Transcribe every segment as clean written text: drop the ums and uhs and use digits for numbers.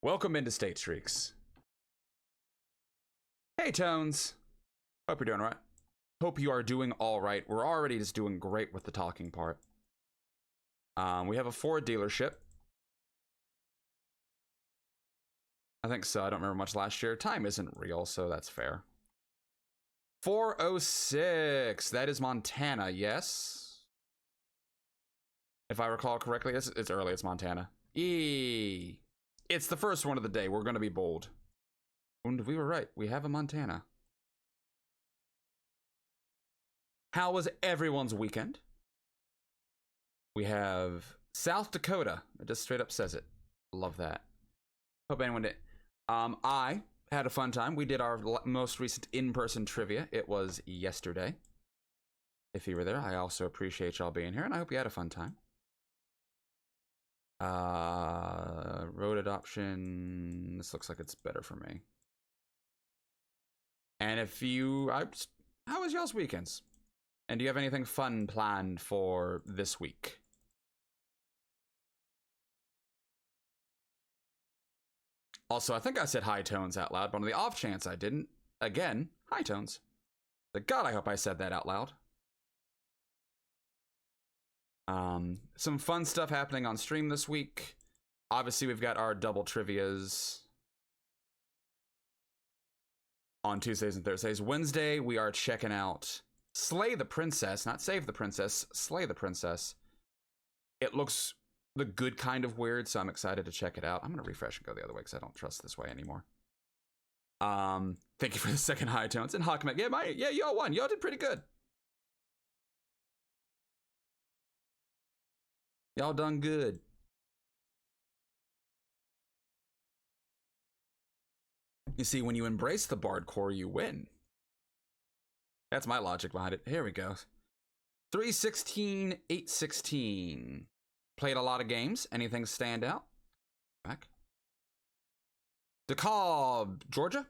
Welcome into State Streaks. Hey, Tones. Hope you're doing all right. Hope you are doing all right. We're already just doing great with the talking part. We have a Ford dealership. I think so. I don't remember much last year. Time isn't real, so that's fair. 4:06. That is Montana, yes? If I recall correctly, it's early. It's Montana. It's the first one of the day. We're going to be bold. And we were right. We have a Montana. How was everyone's weekend? We have South Dakota. It just straight up says it. Love that. Hope anyone did. I had a fun time. We did our most recent in-person trivia. It was yesterday. If you were there, I also appreciate y'all being here, and I hope you had a fun time. Road adoption. This looks like it's better for me. And if you, how was y'all's weekends? And do you have anything fun planned for this week? Also, I think I said high tones out loud, but on the off chance I didn't, again, high tones. But God, I hope I said that out loud. Some fun stuff happening on stream this week. Obviously, we've got our double trivias on Tuesdays and Thursdays. Wednesday, we are checking out Slay the Princess, not Save the Princess, Slay the Princess. It looks the good kind of weird, so I'm excited to check it out. I'm going to refresh and go the other way because I don't trust this way anymore. Thank you for the second high tones. And Hawkman, yeah, y'all won. Y'all did pretty good. Y'all done good. You see, when you embrace the Bard core, you win. That's my logic behind it. Here we go. 316, 816. Played a lot of games. Anything stand out? Back. DeKalb, Georgia.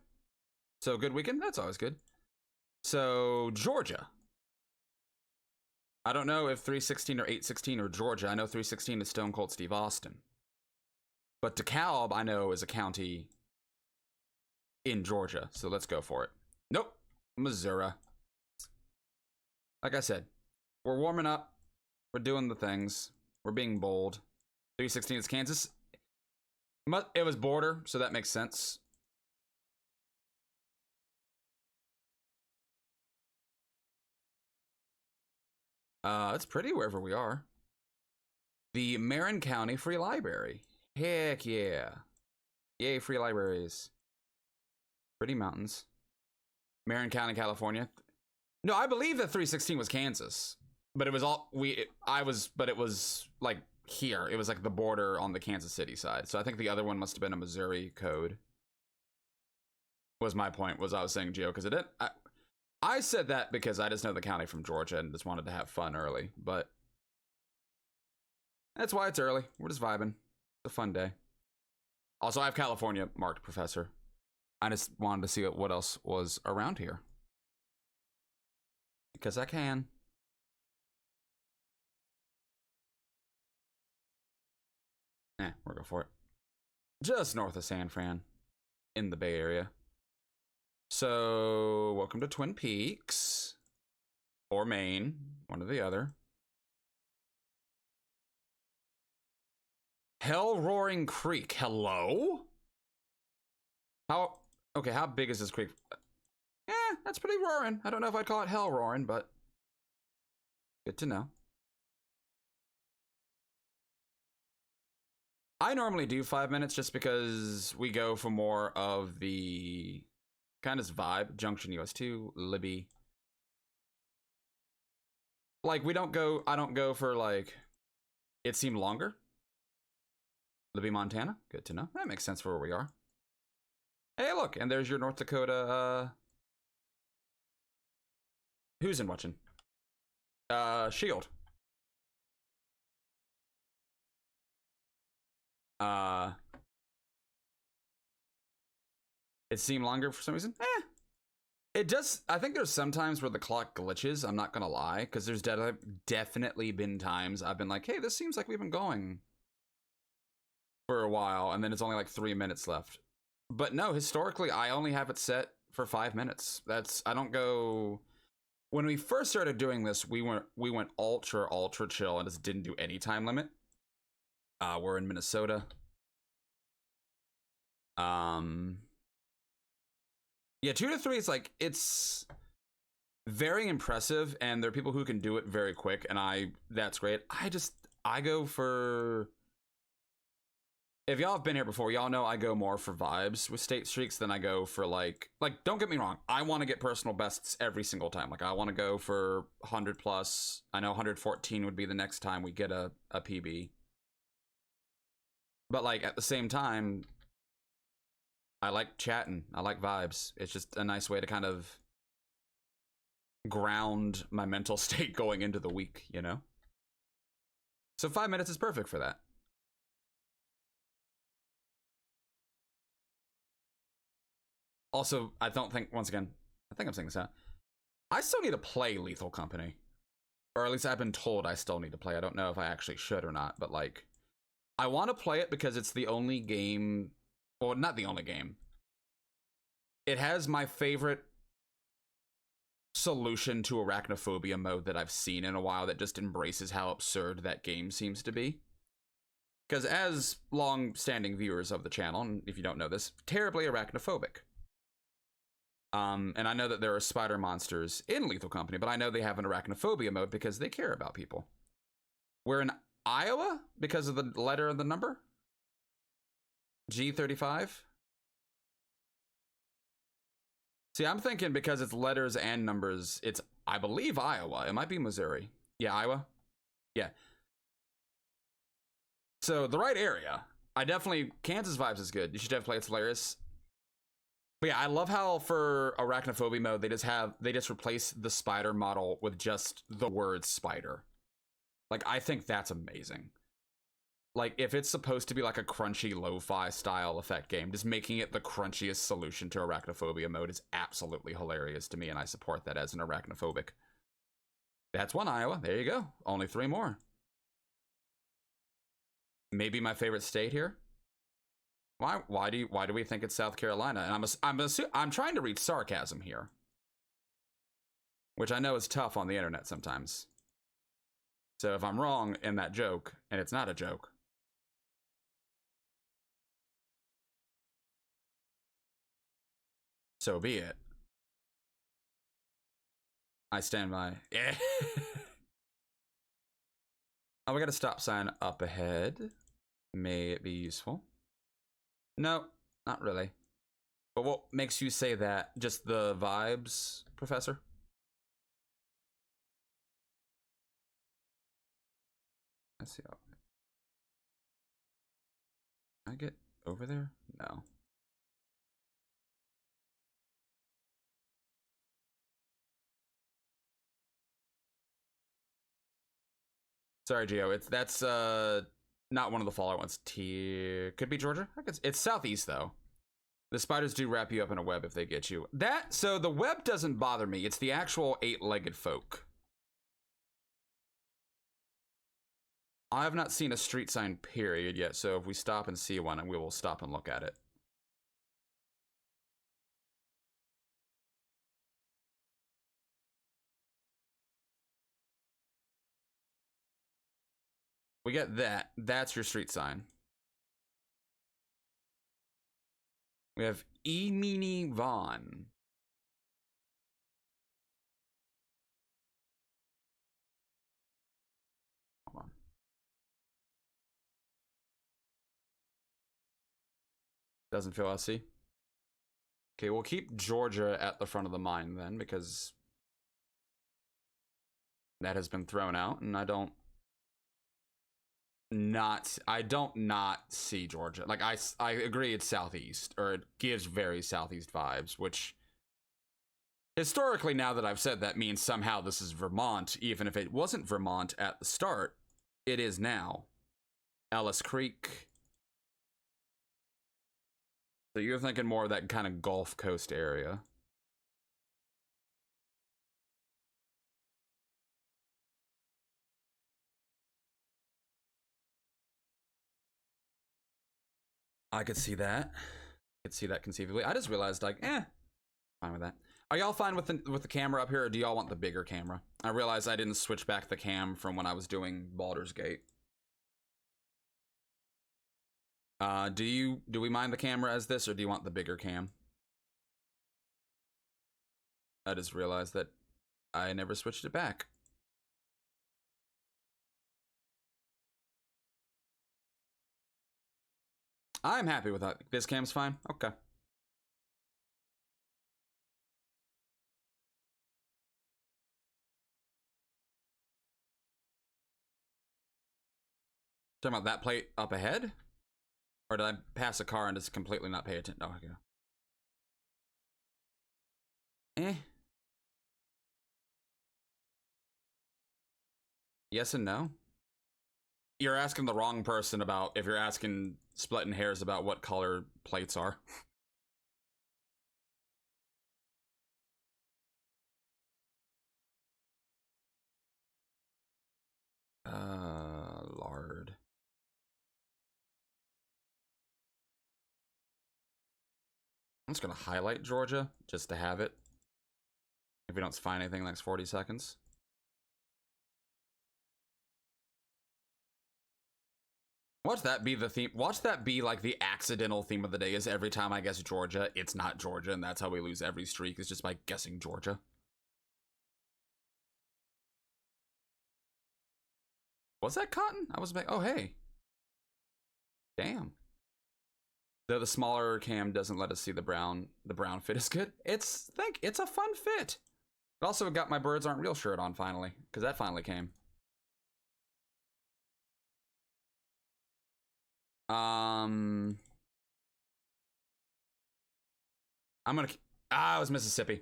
So good weekend. That's always good. So Georgia. I don't know if 316 or 816 or Georgia. I know 316 is Stone Cold Steve Austin. But DeKalb, I know, is a county in Georgia. So let's go for it. Nope. Missouri. Like I said, we're warming up. We're doing the things. We're being bold. 316 is Kansas. It was border, so that makes sense. It's pretty wherever we are. The Marin County Free Library. Heck yeah. Yay, free libraries. Pretty mountains. Marin County, California. No, I believe that 316 was Kansas. But it was but it was like here. It was like the border on the Kansas City side. So I think the other one must have been a Missouri code. Was my point, was I was saying Geo, because it didn't. I said that because I just know the county from Georgia and just wanted to have fun early, but that's why it's early. We're just vibing. It's a fun day. Also, I have California marked, Professor. I just wanted to see what else was around here. Because I can. We're going for it. Just north of San Fran, in the Bay Area. So, welcome to Twin Peaks. Or Maine, one or the other. Hell Roaring Creek. Hello? Okay, how big is this creek? That's pretty roaring. I don't know if I'd call it hell roaring, but good to know. I normally do 5 minutes just because we go for more of the kind of vibe. Junction US 2, Libby. Like, I don't go for like, it seemed longer. Libby, Montana. Good to know. That makes sense for where we are. Hey, look, and there's your North Dakota, who's in watching? Shield. It seemed longer for some reason. It does. I think there's some times where the clock glitches. I'm not gonna lie, because there's definitely been times I've been like, hey, this seems like we've been going for a while, and then it's only like 3 minutes left. But no, historically, I only have it set for 5 minutes. I don't go. When we first started doing this, we went ultra chill and just didn't do any time limit. We're in Minnesota. Yeah, 2 to 3 is like, it's very impressive, and there are people who can do it very quick, and that's great. I go for, if y'all have been here before, y'all know I go more for vibes with state streaks than I go for like, don't get me wrong, I want to get personal bests every single time. Like, I want to go for 100 plus. I know 114 would be the next time we get a PB. But like, at the same time, I like chatting. I like vibes. It's just a nice way to kind of ground my mental state going into the week, you know? So 5 minutes is perfect for that. Also, I don't think, once again, I think I'm saying this out. I still need to play Lethal Company. Or at least I've been told I still need to play. I don't know if I actually should or not, but like, I want to play it because it's the only game, well, not the only game. It has my favorite solution to arachnophobia mode that I've seen in a while that just embraces how absurd that game seems to be. Because as long-standing viewers of the channel, and if you don't know this, terribly arachnophobic. And I know that there are spider monsters in Lethal Company, but I know they have an arachnophobia mode because they care about people. We're in Iowa because of the letter and the number? G35? See, I'm thinking because it's letters and numbers, it's, I believe, Iowa. It might be Missouri. Yeah, Iowa? Yeah. So, the right area. I definitely, Kansas vibes is good. You should definitely play it. It's hilarious. But yeah, I love how for arachnophobia mode, they just replace the spider model with just the word spider. Like, I think that's amazing. Like, if it's supposed to be like a crunchy lo-fi style effect game, just making it the crunchiest solution to arachnophobia mode is absolutely hilarious to me, and I support that as an arachnophobic. That's one Iowa. There you go. Only 3 more. Maybe my favorite state here. Why do we think it's South Carolina? And I'm trying to read sarcasm here, which I know is tough on the internet sometimes. So if I'm wrong in that joke, and it's not a joke, so be it. I stand by. Yeah. Oh, we got a stop sign up ahead. May it be useful. No, not really. But what makes you say that? Just the vibes, Professor? Let's see. Can I get over there? No. Sorry, Geo. That's not one of the follower ones. Could be Georgia. I guess it's southeast though. The spiders do wrap you up in a web if they get you. So the web doesn't bother me. It's the actual 8-legged folk. I have not seen a street sign period yet, so if we stop and see one, we will stop and look at it. We get that. That's your street sign. We have E. Vaughn. Hold on. Doesn't feel SC. Okay, we'll keep Georgia at the front of the mine then, because that has been thrown out, and I don't not see Georgia. Like, I agree it's southeast, or it gives very southeast vibes, which historically, now that I've said that, means somehow this is Vermont, even if it wasn't Vermont at the start. It is now. Ellis Creek. So you're thinking more of that kind of Gulf Coast area. I could see that. Could see that conceivably. I just realized, like, fine with that. Are y'all fine with the camera up here, or do y'all want the bigger camera? I realized I didn't switch back the cam from when I was doing Baldur's Gate. Do we mind the camera as this, or do you want the bigger cam? I just realized that I never switched it back. I'm happy with that. This cam's fine? Okay. Talking about that plate up ahead? Or did I pass a car and just completely not pay attention? Oh, okay. Yes and no. You're asking the wrong person about if you're asking splitting hairs about what color plates are. Lard. I'm just gonna highlight Georgia just to have it. If we don't find anything in the next 40 seconds. Watch that be the theme. Watch that be like the accidental theme of the day is every time I guess Georgia, it's not Georgia, and that's how we lose every streak, is just by guessing Georgia. Was that cotton? I was like, oh hey. Damn. Though the smaller cam doesn't let us see the brown fit is good. It's a fun fit. It also got my birds aren't real shirt on finally, because that finally came. I'm gonna. It was Mississippi.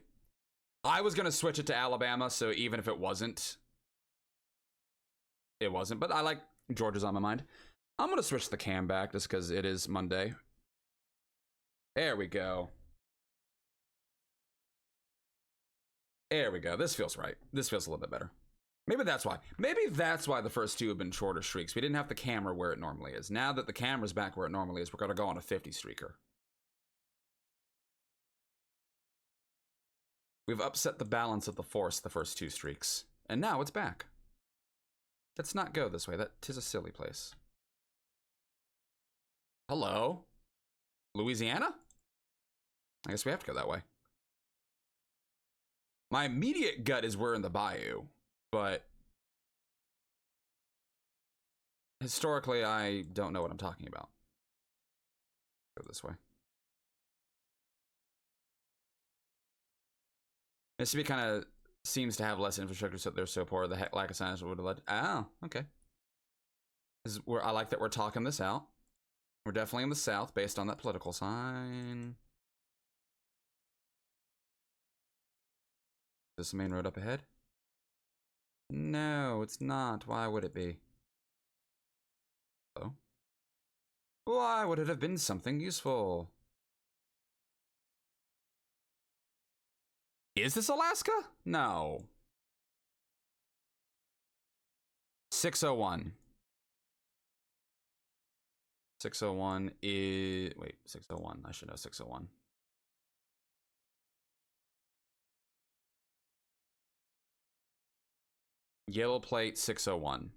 I was gonna switch it to Alabama, so even if it wasn't, it wasn't. But I like Georgia's on my mind. I'm gonna switch the cam back just because it is Monday. There we go. There we go. This feels right. This feels a little bit better. Maybe that's why. Maybe that's why the first two have been shorter streaks. We didn't have the camera where it normally is. Now that the camera's back where it normally is, we're gonna go on a 50 streaker. We've upset the balance of the force the first two streaks. And now it's back. Let's not go this way. That 'tis a silly place. Hello? Louisiana? I guess we have to go that way. My immediate gut is we're in the bayou, but historically I don't know what I'm talking about. Go this way. Mississippi kind of seems to have less infrastructure, so they're so poor. The lack of science would have led. Oh, okay. I like that we're talking this out. We're definitely in the South based on that political sign. Is this the main road up ahead? No, it's not. Why would it be? Oh. Why would it have been something useful? Is this Alaska? No. 601. 601 is... Wait, 601. I should know 601. Yellow plate 601.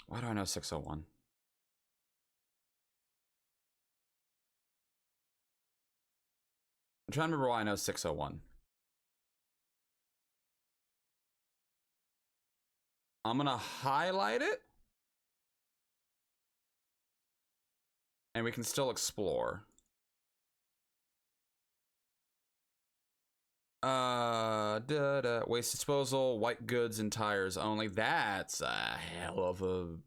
Why do I know 601? I'm trying to remember why I know 601. I'm gonna highlight it. And we can still explore. Waste disposal, white goods, and tires only. That's a hell of a...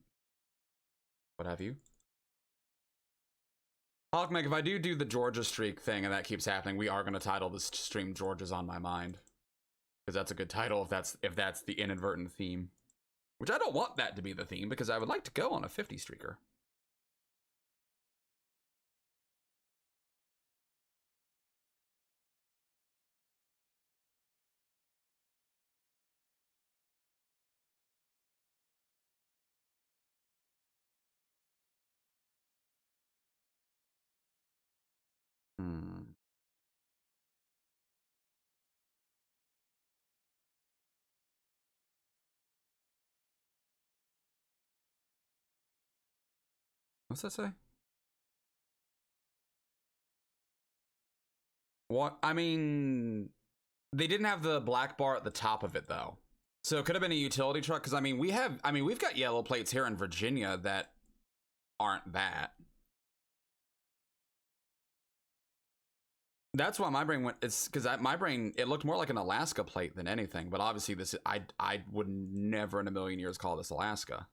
What have you? Hawkmeg, if I do the Georgia streak thing and that keeps happening, we are going to title this stream Georgia's on My Mind. Because that's a good title if that's the inadvertent theme. Which I don't want that to be the theme, because I would like to go on a 50 streaker. What's that say? What? I mean, they didn't have the black bar at the top of it though. So it could have been a utility truck, because I mean, we've got yellow plates here in Virginia that aren't that. That's why my brain went. It's because my brain, it looked more like an Alaska plate than anything. But obviously, this I would never in a million years call this Alaska.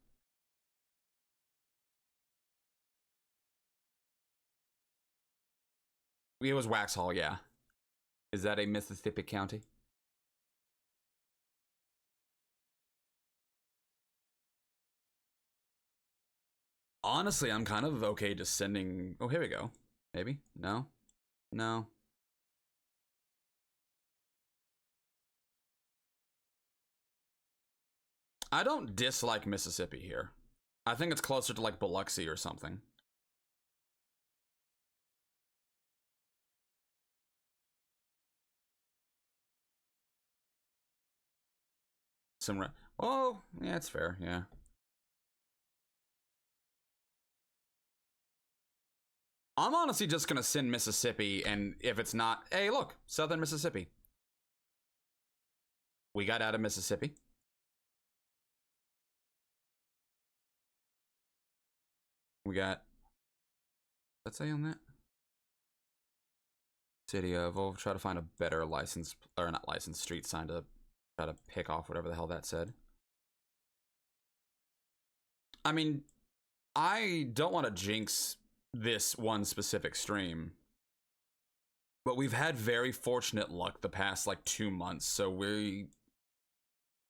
It was Waxhaw, yeah. Is that a Mississippi county? Honestly, I'm kind of okay just sending. Oh, here we go. Maybe no, no. I don't dislike Mississippi here. I think it's closer to like Biloxi or something. Some. Oh, yeah, it's fair. Yeah. I'm honestly just gonna send Mississippi, and if it's not, hey, look, Southern Mississippi. We got out of Mississippi. We got. Let's say on that. City of. We'll try to find a better license, or not license, street sign to try to pick off whatever the hell that said. I mean, I don't want to jinx this one specific stream, but we've had very fortunate luck the past like 2 months. So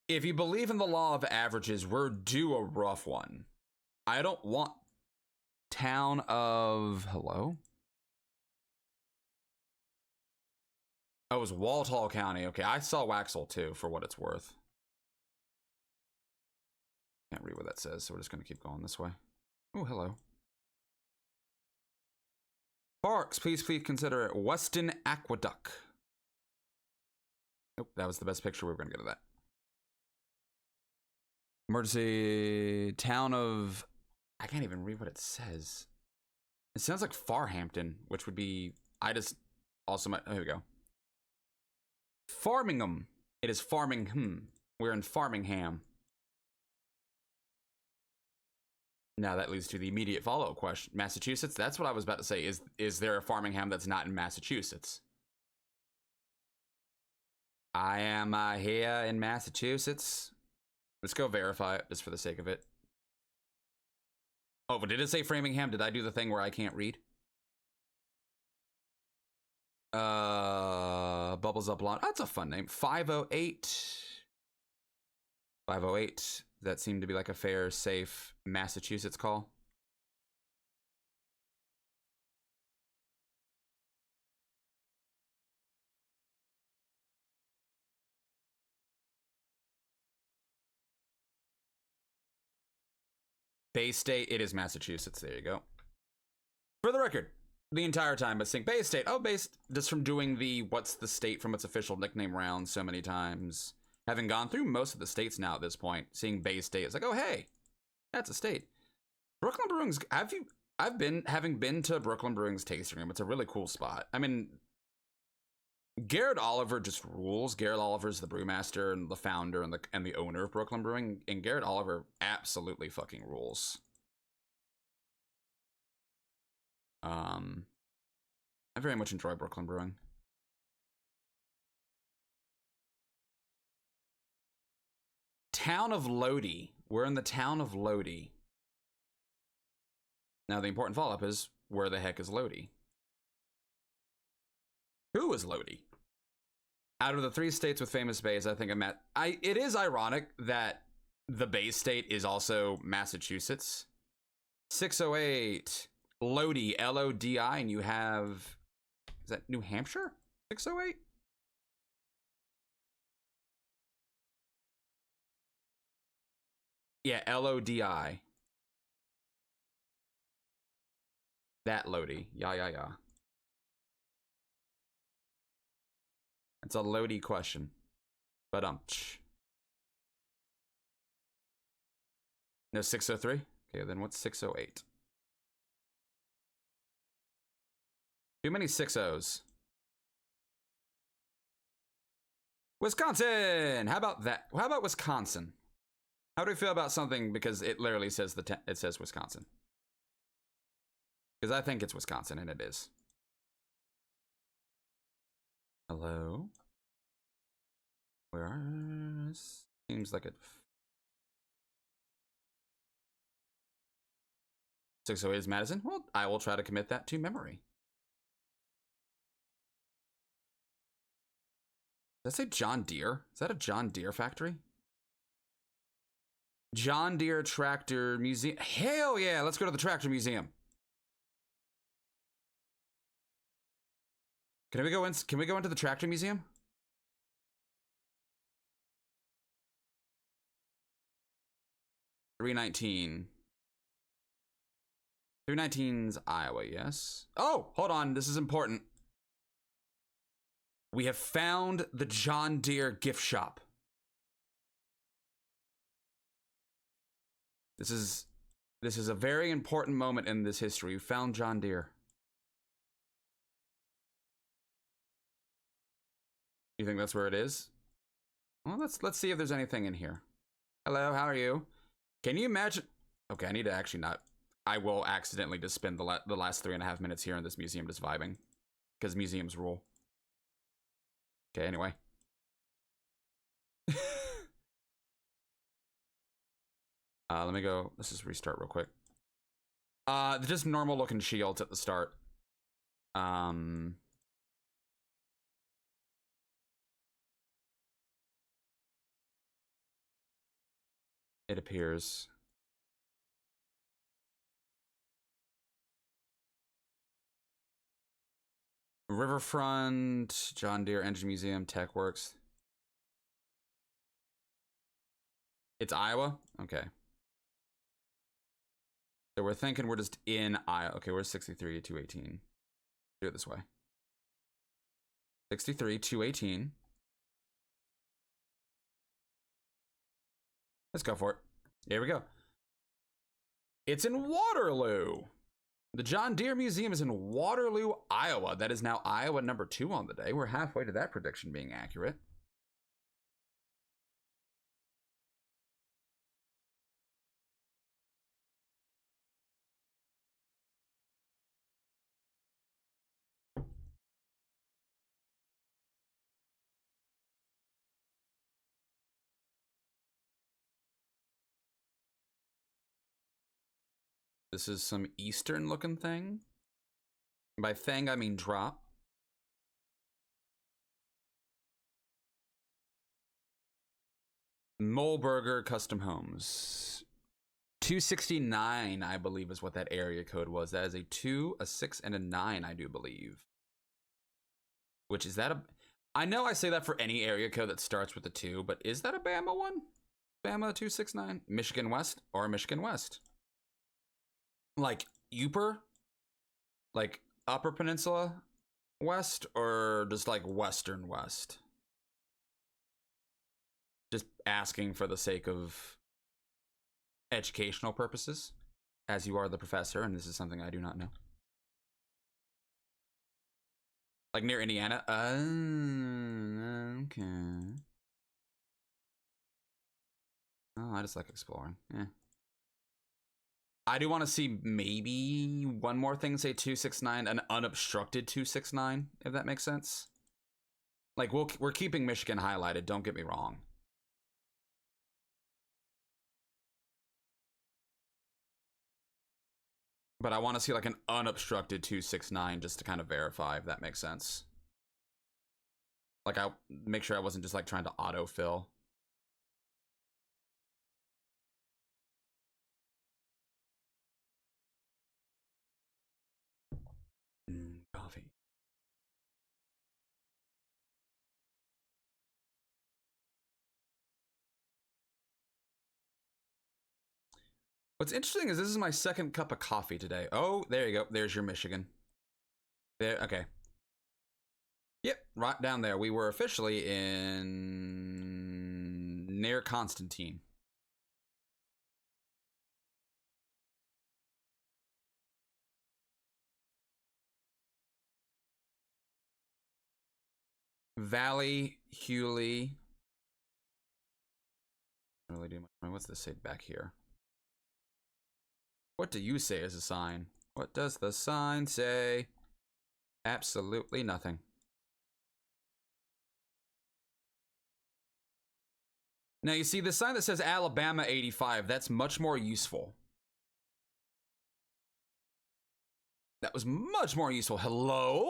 if you believe in the law of averages, we're due a rough one. I don't want town of, hello? Oh, it was Walthall County. Okay, I saw Waxhaw too, for what it's worth. Can't read what that says, so we're just gonna keep going this way. Oh, hello. Parks, please consider it Weston Aqueduct. Nope, that was the best picture we were gonna get of that. Emergency town of, I can't even read what it says. It sounds like Farhampton, which would be, I just also might, here we go. Farmingham. It is Farmingham. We're in Farmingham. Now that leads to the immediate follow-up question. Massachusetts? That's what I was about to say. Is there a Farmingham that's not in Massachusetts? I am here in Massachusetts. Let's go verify it, just for the sake of it. Oh, but did it say Framingham? Did I do the thing where I can't read? Bubbles Up Blonde. That's a fun name. 508. 508. That seemed to be like a fair, safe Massachusetts call. Bay State, it is Massachusetts. There you go. For the record, the entire time I saying Bay State. Oh, based just from doing the what's the state from its official nickname round so many times. Having gone through most of the states now at this point, seeing Bay State, it's like, oh hey, that's a state. Brooklyn Brewing's. Having been to Brooklyn Brewing's tasting room. It's a really cool spot. I mean, Garrett Oliver just rules. Garrett Oliver's the brewmaster and the founder and the owner of Brooklyn Brewing, and Garrett Oliver absolutely fucking rules. I very much enjoy Brooklyn Brewing. Town of Lodi. We're in the town of Lodi. Now the important follow-up is, where the heck is Lodi? Who is Lodi? Out of the 3 states with famous bays, I think it is ironic that the Bay State is also Massachusetts. 608 Lodi, Lodi, and you have, is that New Hampshire? 608? Yeah, Lodi. That Lodi. Yeah. It's a Lodi question. But no 603? Okay, then what's 608? Too many 6-0s. Wisconsin! How about that? How about Wisconsin? How do we feel about something because it literally says it says Wisconsin? Because I think it's Wisconsin, and it is. Hello? Where are... Seems like it... 608 is Madison? Well, I will try to commit that to memory. Does that say John Deere? Is that a John Deere factory? John Deere Tractor Museum. Hell yeah, let's go to the Tractor Museum. Can we go into the Tractor Museum? $319. 319's Iowa, yes. Oh, hold on, this is important. We have found the John Deere gift shop. This is a very important moment in this history. We found John Deere. You think that's where it is? Well, let's see if there's anything in here. Hello, how are you? Can you imagine? Okay, I need to actually not. I will accidentally just spend the last 3.5 minutes here in this museum just vibing, because museums rule. Okay, anyway. Let me go. Let's just restart real quick. Just normal looking shields at the start. It appears. Riverfront, John Deere Engine Museum, Tech Works. It's Iowa? Okay. So we're thinking we're just in Iowa. Okay, we're 63, 218. Do it this way. 63, 218. Let's go for it. Here we go. It's in Waterloo. The John Deere Museum is in Waterloo, Iowa. That is now Iowa number 2 on the day. We're halfway to that prediction being accurate. This is some Eastern looking thing. By thing, I mean drop. Mollberger Custom Homes. 269, I believe, is what that area code was. That is a 2, a 6, and a 9, I do believe. Which is that a... I know I say that for any area code that starts with a 2, but is that a Bama one? Bama 269? Michigan West or Michigan West? Like Upper? Like Upper Peninsula West, or just like Western West? Just asking for the sake of educational purposes, as you are the professor, and this is something I do not know. Like near Indiana? Okay. Oh, I just like exploring. Yeah. I do want to see maybe one more thing say 269, an unobstructed 269, if that makes sense. Like, we're keeping Michigan highlighted, don't get me wrong. But I want to see like an unobstructed 269 just to kind of verify, if that makes sense. Like, I make sure I wasn't just like trying to autofill. Coffee. What's interesting is this is my second cup of coffee today. Oh, there you go. There's your Michigan. There, okay. Yep, right down there. We were officially in near Constantine. Valley, Hewley. I don't really do much. What's this say back here? What do you say as a sign? What does the sign say? Absolutely nothing. Now you see the sign that says Alabama 85, that's much more useful. That was much more useful. Hello?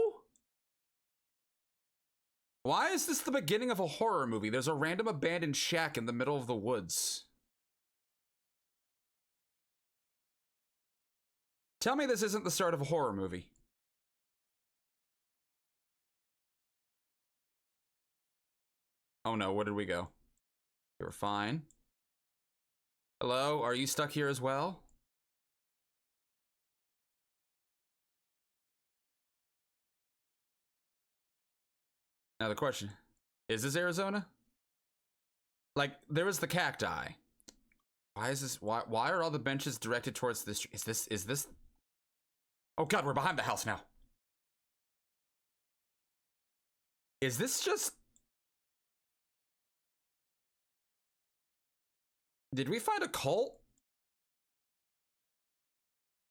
Why is this the beginning of a horror movie? There's a random abandoned shack in the middle of the woods. Tell me this isn't the start of a horror movie. Oh no, where did we go? You're fine. Hello, are you stuck here as well? Now the question, is this Arizona? Like, there was the cacti. Why is this, why are all the benches directed towards this? Is this? Oh God, we're behind the house now. Is this just? Did we find a cult?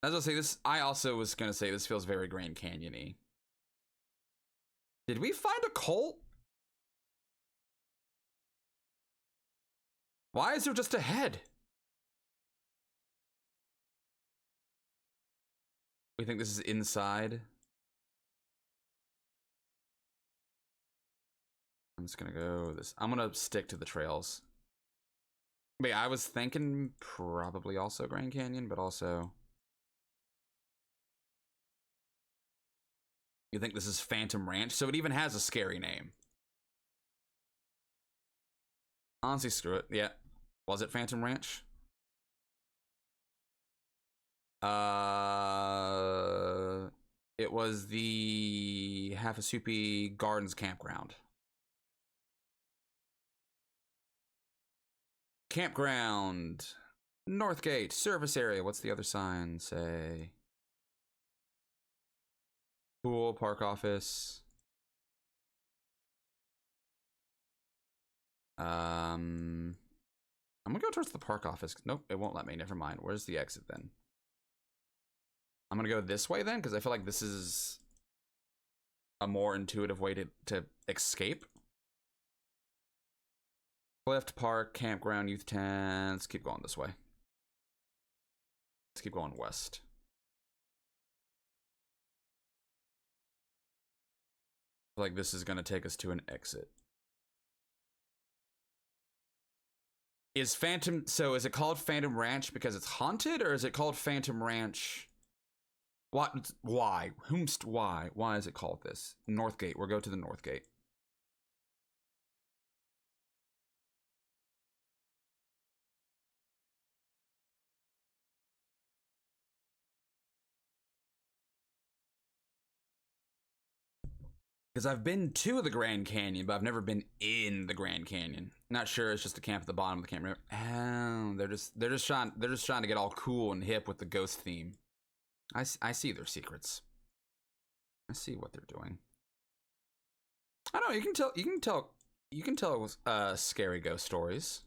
As I'll say this, I also was gonna say this feels very Grand Canyon-y. Did we find a cult? Why is there just a head? We think this is inside. I'm just gonna go this. I'm gonna stick to the trails. But yeah, I was thinking probably also Grand Canyon, but also. You think this is Phantom Ranch? So it even has a scary name. Honestly, screw it. Yeah. Was it Phantom Ranch? It was the Half-a-Soupy Gardens Campground. Campground. Northgate. Service area. What's the other sign say? Pool. Park office. I'm gonna go towards the park office. Nope, it won't let me. Never mind. Where's the exit then? I'm gonna go this way then, because I feel like this is a more intuitive way to escape. Clift Park, Campground, Youth Tent. Let's keep going this way. Let's keep going west. I feel like this is gonna take us to an exit. Is it called Phantom Ranch because it's haunted, or is it called Phantom Ranch? What? Why? Why? Why is it called this? Northgate. We'll go to the Northgate. Because I've been to the Grand Canyon, but I've never been in the Grand Canyon. Not sure it's just a camp at the bottom of the camp. Oh, they're just trying to get all cool and hip with the ghost theme. I see their secrets. I see what they're doing. I don't know. You can tell scary ghost stories.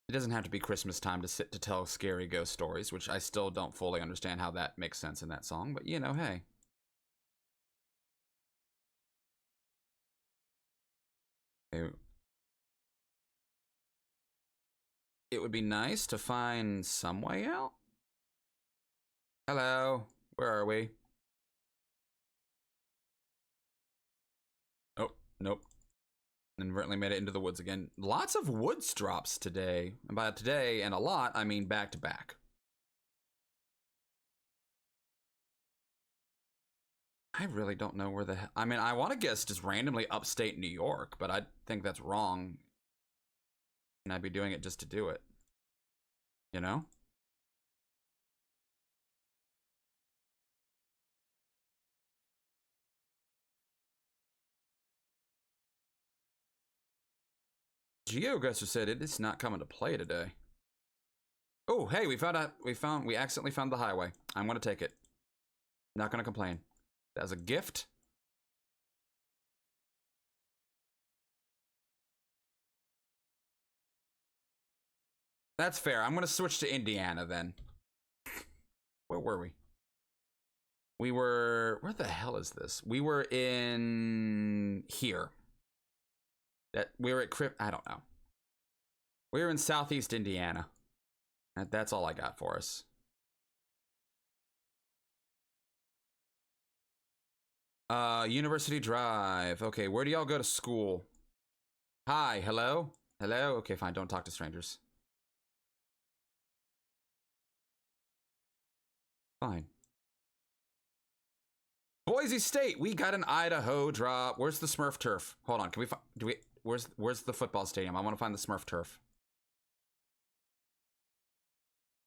It doesn't have to be Christmas time to sit to tell scary ghost stories, which I still don't fully understand how that makes sense in that song, but you know, hey. It would be nice to find some way out. Hello, where are we? Oh, nope. Inadvertently made it into the woods again. Lots of woods drops today. And by today and a lot, I mean back to back. I really don't know where the hell. I mean, I want to guess just randomly upstate New York, but I think that's wrong. And I'd be doing it just to do it. You know? GeoGuessr said it is not coming to play today. Oh, hey, we accidentally found the highway. I'm gonna take it. Not gonna complain. As a gift. That's fair. I'm gonna switch to Indiana then. Where were we? We were... Where the hell is this? We were in... here. We were at I don't know. We were in southeast Indiana. That's all I got for us. University Drive. Okay, where do y'all go to school? Hi, hello? Hello? Okay, fine, don't talk to strangers. Fine. Boise State, we got an Idaho drop. Where's the Smurf Turf? Hold on, can we find... Where's the football stadium? I want to find the Smurf Turf.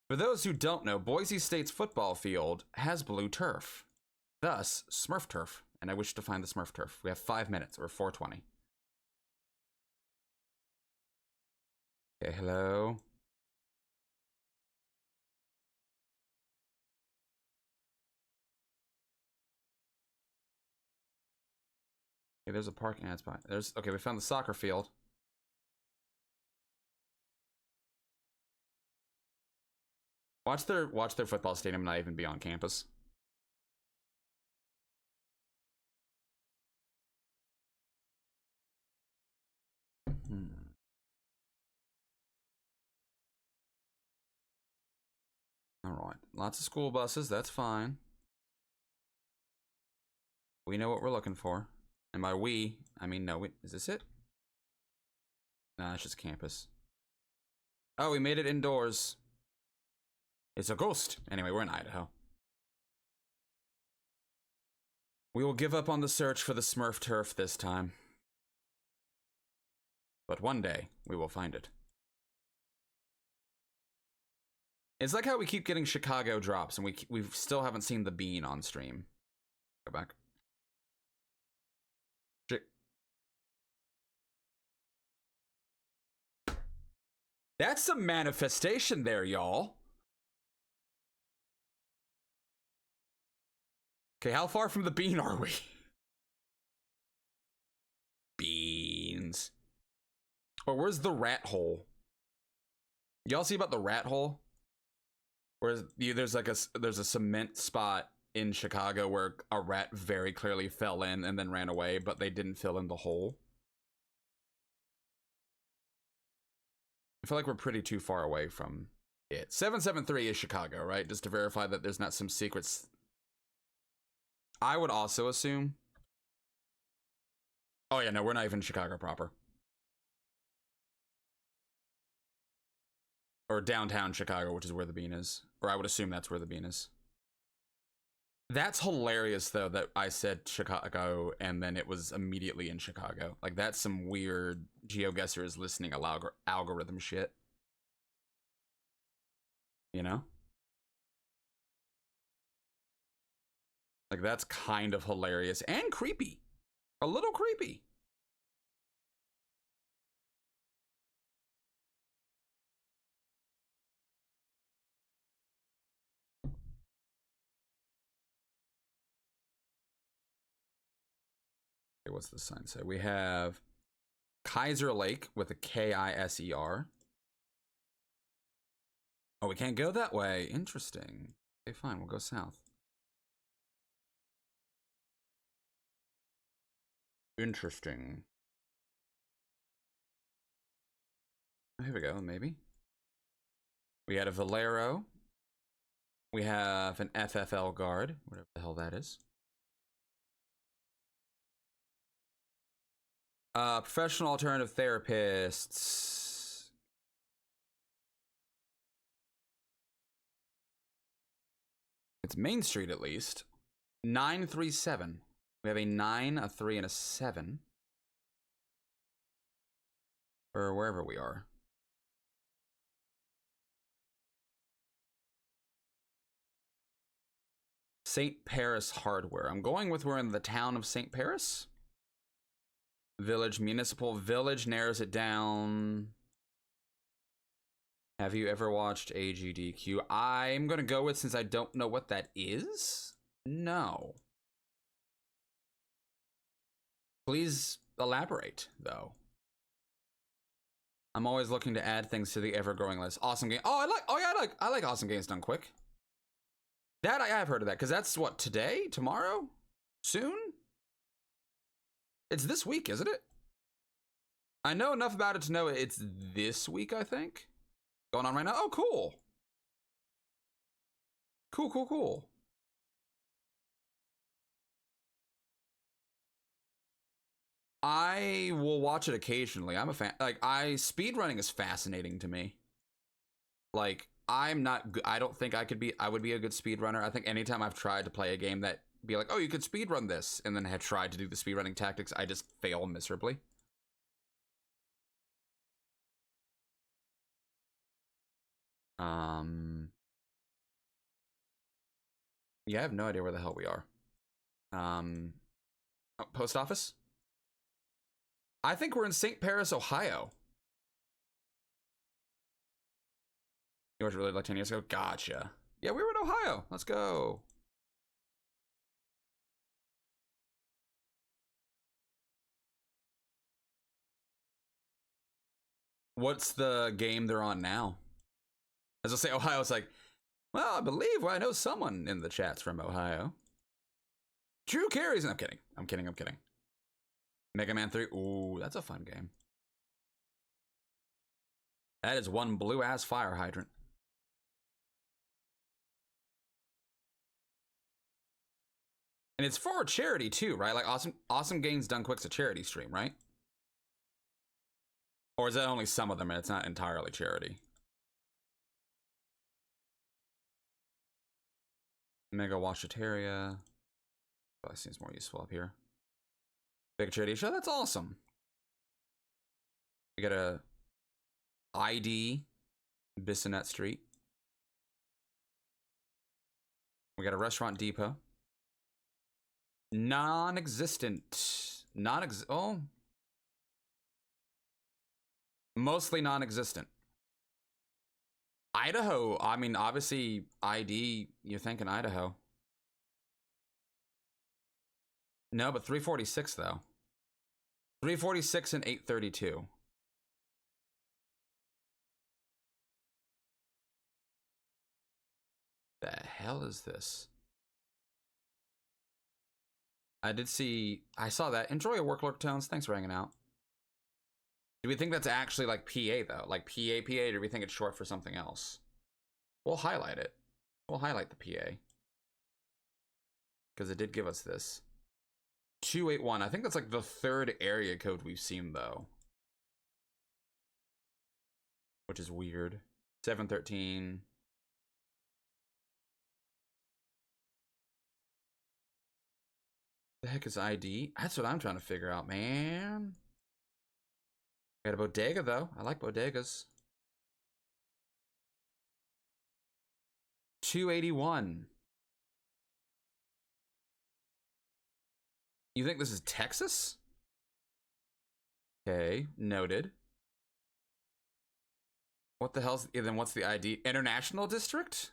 For those who don't know, Boise State's football field has blue turf. Thus, Smurf Turf. And I wish to find the Smurf Turf. We have 5 minutes, or 4:20. Okay, hello? Okay, there's a parking spot. Okay, we found the soccer field. Watch their football stadium not even be on campus. All right, lots of school buses. That's fine. We know what we're looking for. And by we, I mean no. Is this it? Nah, it's just campus. Oh, we made it indoors. It's a ghost. Anyway, we're in Idaho. We will give up on the search for the Smurf Turf this time. But one day, we will find it. It's like how we keep getting Chicago drops, and we still haven't seen the bean on stream. Go back. That's some manifestation there, y'all. Okay, how far from the bean are we? Beans. Or where's the rat hole? Y'all see about the rat hole? Where there's a cement spot in Chicago where a rat very clearly fell in and then ran away, but they didn't fill in the hole. I feel like we're pretty too far away from it. 773 is Chicago, right? Just to verify that there's not some secrets. I would also assume. Oh yeah, no, we're not even Chicago proper. Or downtown Chicago, which is where the bean is. Or I would assume that's where the bean is. That's hilarious, though, that I said Chicago and then it was immediately in Chicago. Like, that's some weird GeoGuessr is listening algorithm shit. You know? Like, that's kind of hilarious and creepy. A little creepy. Okay, what's the sign say? We have Kaiser Lake with a K-I-S-E-R. Oh, we can't go that way. Interesting. Okay, fine. We'll go south. Interesting. Here we go, maybe. We had a Valero. We have an FFL guard, whatever the hell that is. Professional alternative therapists. It's Main Street, at least. 937. We have a 9, a 3, and a 7. Or wherever we are. St. Paris Hardware. I'm going with we're in the town of St. Paris. Village, municipal. Village narrows it down. Have you ever watched AGDQ? I'm gonna go with, since I don't know what that is. No. Please elaborate, though. I'm always looking to add things to the ever-growing list. Awesome game. Oh, I like awesome games done quick. That I have heard of that, because that's what, today? Tomorrow? Soon? It's this week, isn't it? I know enough about it to know it's this week, I think. Going on right now. Oh, cool. Cool. I will watch it occasionally. I'm a fan. Like, speedrunning is fascinating to me. Like, I'm not good. I don't think I would be a good speedrunner. I think anytime I've tried to play a game that be like, oh, you could speedrun this, and then had tried to do the speedrunning tactics, I just fail miserably. Yeah, I have no idea where the hell we are. Post office? I think we're in St. Paris, Ohio. You watched really like 10 years ago? Gotcha. Yeah, we were in Ohio. Let's go. What's the game they're on now? As I say, Ohio, it's like, well, I believe I know someone in the chats from Ohio. Drew Carey's. I'm kidding. I'm kidding. Mega Man 3. Ooh, that's a fun game. That is one blue-ass fire hydrant. And it's for charity, too, right? Like, Awesome Games Done Quick's a charity stream, right? Or is that only some of them and it's not entirely charity? Mega Washitaria. Probably seems more useful up here. Big charity show. That's awesome. We got a ID Bissonnet Street. We got a Restaurant Depot. Non-existent. Oh. Mostly non-existent. Idaho. I mean, obviously, ID, you're thinking Idaho. No, but 346, though. 346 and 832. The hell is this? I saw that. Enjoy your work, Lurk Tones. Thanks for hanging out. Do we think that's actually like PA, though? Like PA, or do we think it's short for something else? We'll highlight it. We'll highlight the PA. Because it did give us this. 281. I think that's like the third area code we've seen, though. Which is weird. 713. The heck is ID? That's what I'm trying to figure out, man. Got a bodega, though. I like bodegas. 281. You think this is Texas? Okay, noted. What the hell's... Then what's the ID? International District?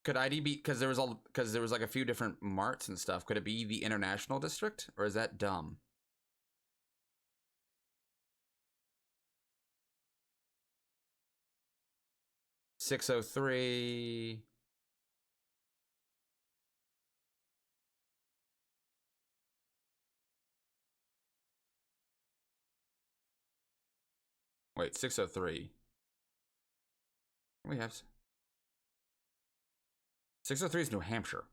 Could ID be... Because there was like a few different marts and stuff. Could it be the International District? Or is that dumb? .603... Wait, 603. We have... 603 is New Hampshire.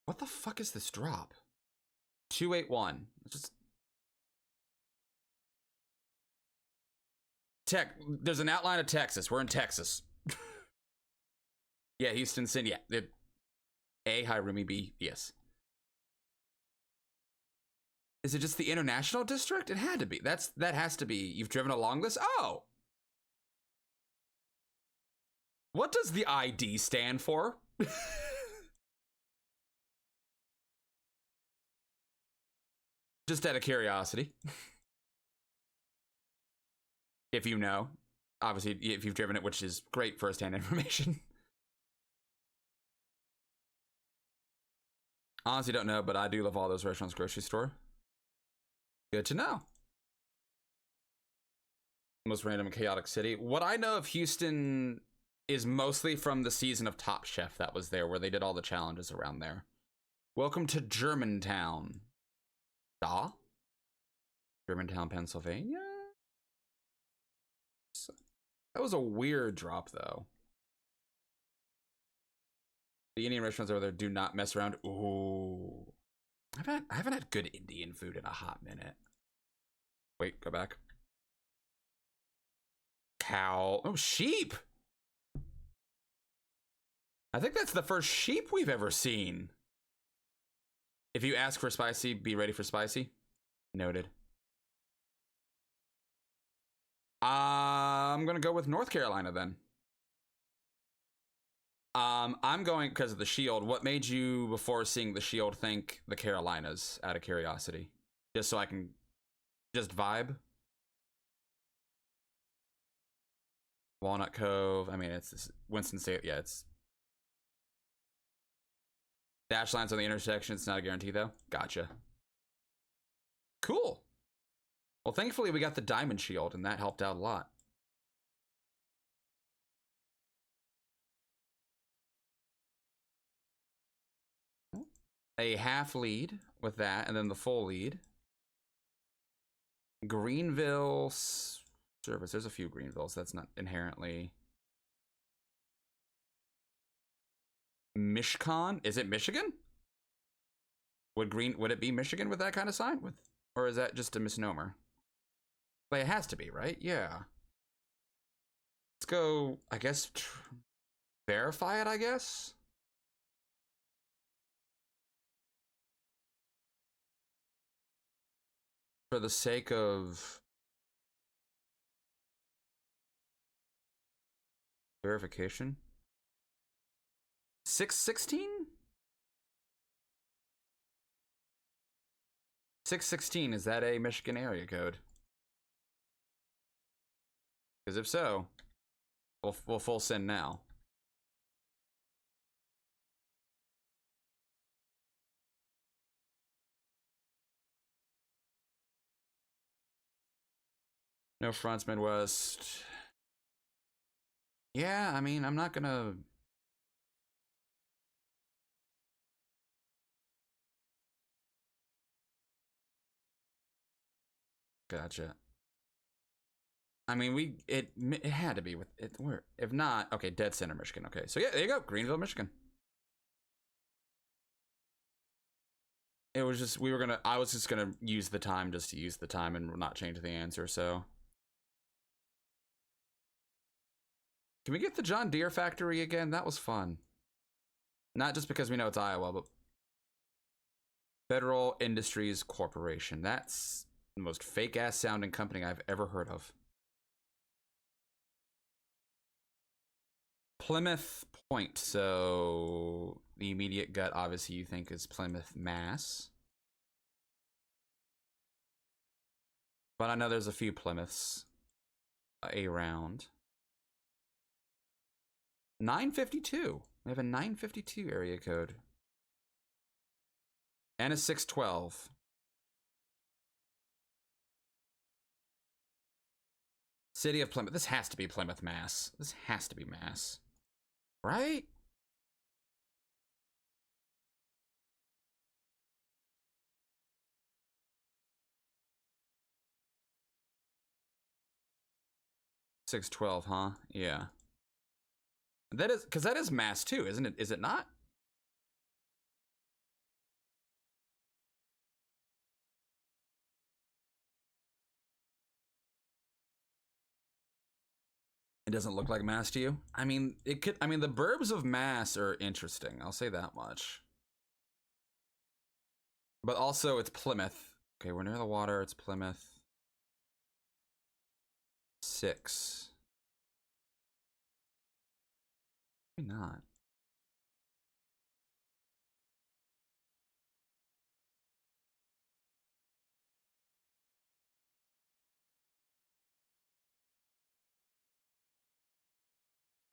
What the fuck is this drop? 281. Just... There's an outline of Texas. We're in Texas. Yeah, Houston, Sin. Yeah. A, Hirumi, B, yes. Is it just the International District? It had to be. That has to be. You've driven along this? Oh. What does the ID stand for? Just out of curiosity. If you know. Obviously, if you've driven it, which is great first-hand information. Honestly, don't know, but I do love all those restaurants, grocery store. Good to know. Most random chaotic city. What I know of Houston is mostly from the season of Top Chef that was there, where they did all the challenges around there. Welcome to Germantown. Da? Germantown, Pennsylvania? That was a weird drop, though. The Indian restaurants over there do not mess around. Ooh. I haven't had good Indian food in a hot minute. Wait, go back. Cow. Oh, sheep. I think that's the first sheep we've ever seen. If you ask for spicy, be ready for spicy. Noted. I'm gonna go with North Carolina then. I'm going because of the shield. What made you, before seeing the shield, think the Carolinas, out of curiosity? Just so I can just vibe. Walnut Cove. I mean, it's Winston-Salem. Yeah, it's dash lines on the intersection. It's not a guarantee, though. Gotcha. Cool. Well, thankfully, we got the diamond shield, and that helped out a lot. A half lead with that, and then the full lead. Greenville service. There's a few Greenvilles. That's not inherently. Mishcon? Is it Michigan? Would it be Michigan with that kind of sign? Or is that just a misnomer? But it has to be, right? Yeah. Let's go, I guess, verify it, I guess? For the sake of verification. 616? 616, is that a Michigan area code? Because if so, we'll full send now. No fronts, Midwest. Yeah, I mean, I'm not gonna. Gotcha. I mean, it had to be with it. Where if not, okay, dead center, Michigan. Okay, so yeah, there you go, Greenville, Michigan. It was just I was just gonna use the time just to use the time and not change the answer. So, can we get the John Deere factory again? That was fun. Not just because we know it's Iowa, but Federal Industries Corporation. That's the most fake ass sounding company I've ever heard of. Plymouth Point. So the immediate gut, obviously, you think is Plymouth, Mass. But I know there's a few Plymouths around. 952. We have a 952 area code. And a 612. City of Plymouth. This has to be Plymouth, Mass. This has to be Mass. Right? $612, huh? Yeah. That is, because that is Mass too, isn't it? Is it not? It doesn't look like Mass to you? I mean, it could. I mean, the burbs of Mass are interesting. I'll say that much. But also, it's Plymouth. Okay, we're near the water. It's Plymouth. 6. Maybe not.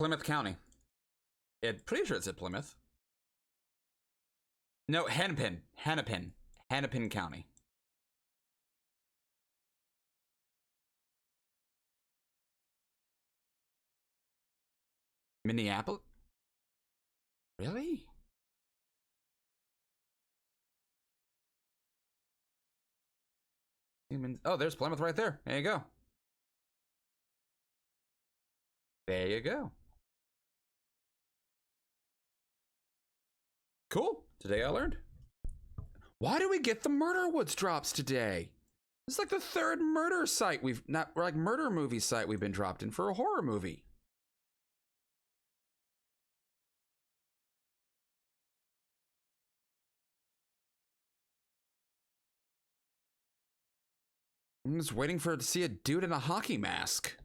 Plymouth County. Pretty sure it's at Plymouth. No, Hennepin. Hennepin County. Minneapolis? Really? Oh, there's Plymouth right there. There you go. There you go. Cool. Today I learned. Why do we get the Murder Woods drops today? It's like the third murder site murder movie site we've been dropped in for a horror movie. I'm just waiting to see a dude in a hockey mask.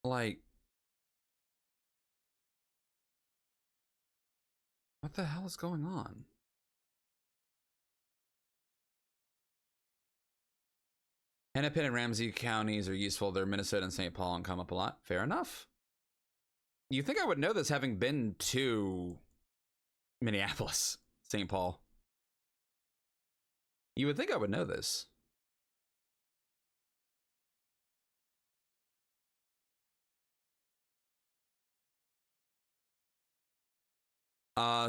Like, what the hell is going on? Hennepin and Ramsey counties are useful. They're Minnesota and St. Paul and come up a lot. Fair enough. You think I would know this having been to Minneapolis, St. Paul. You would think I would know this.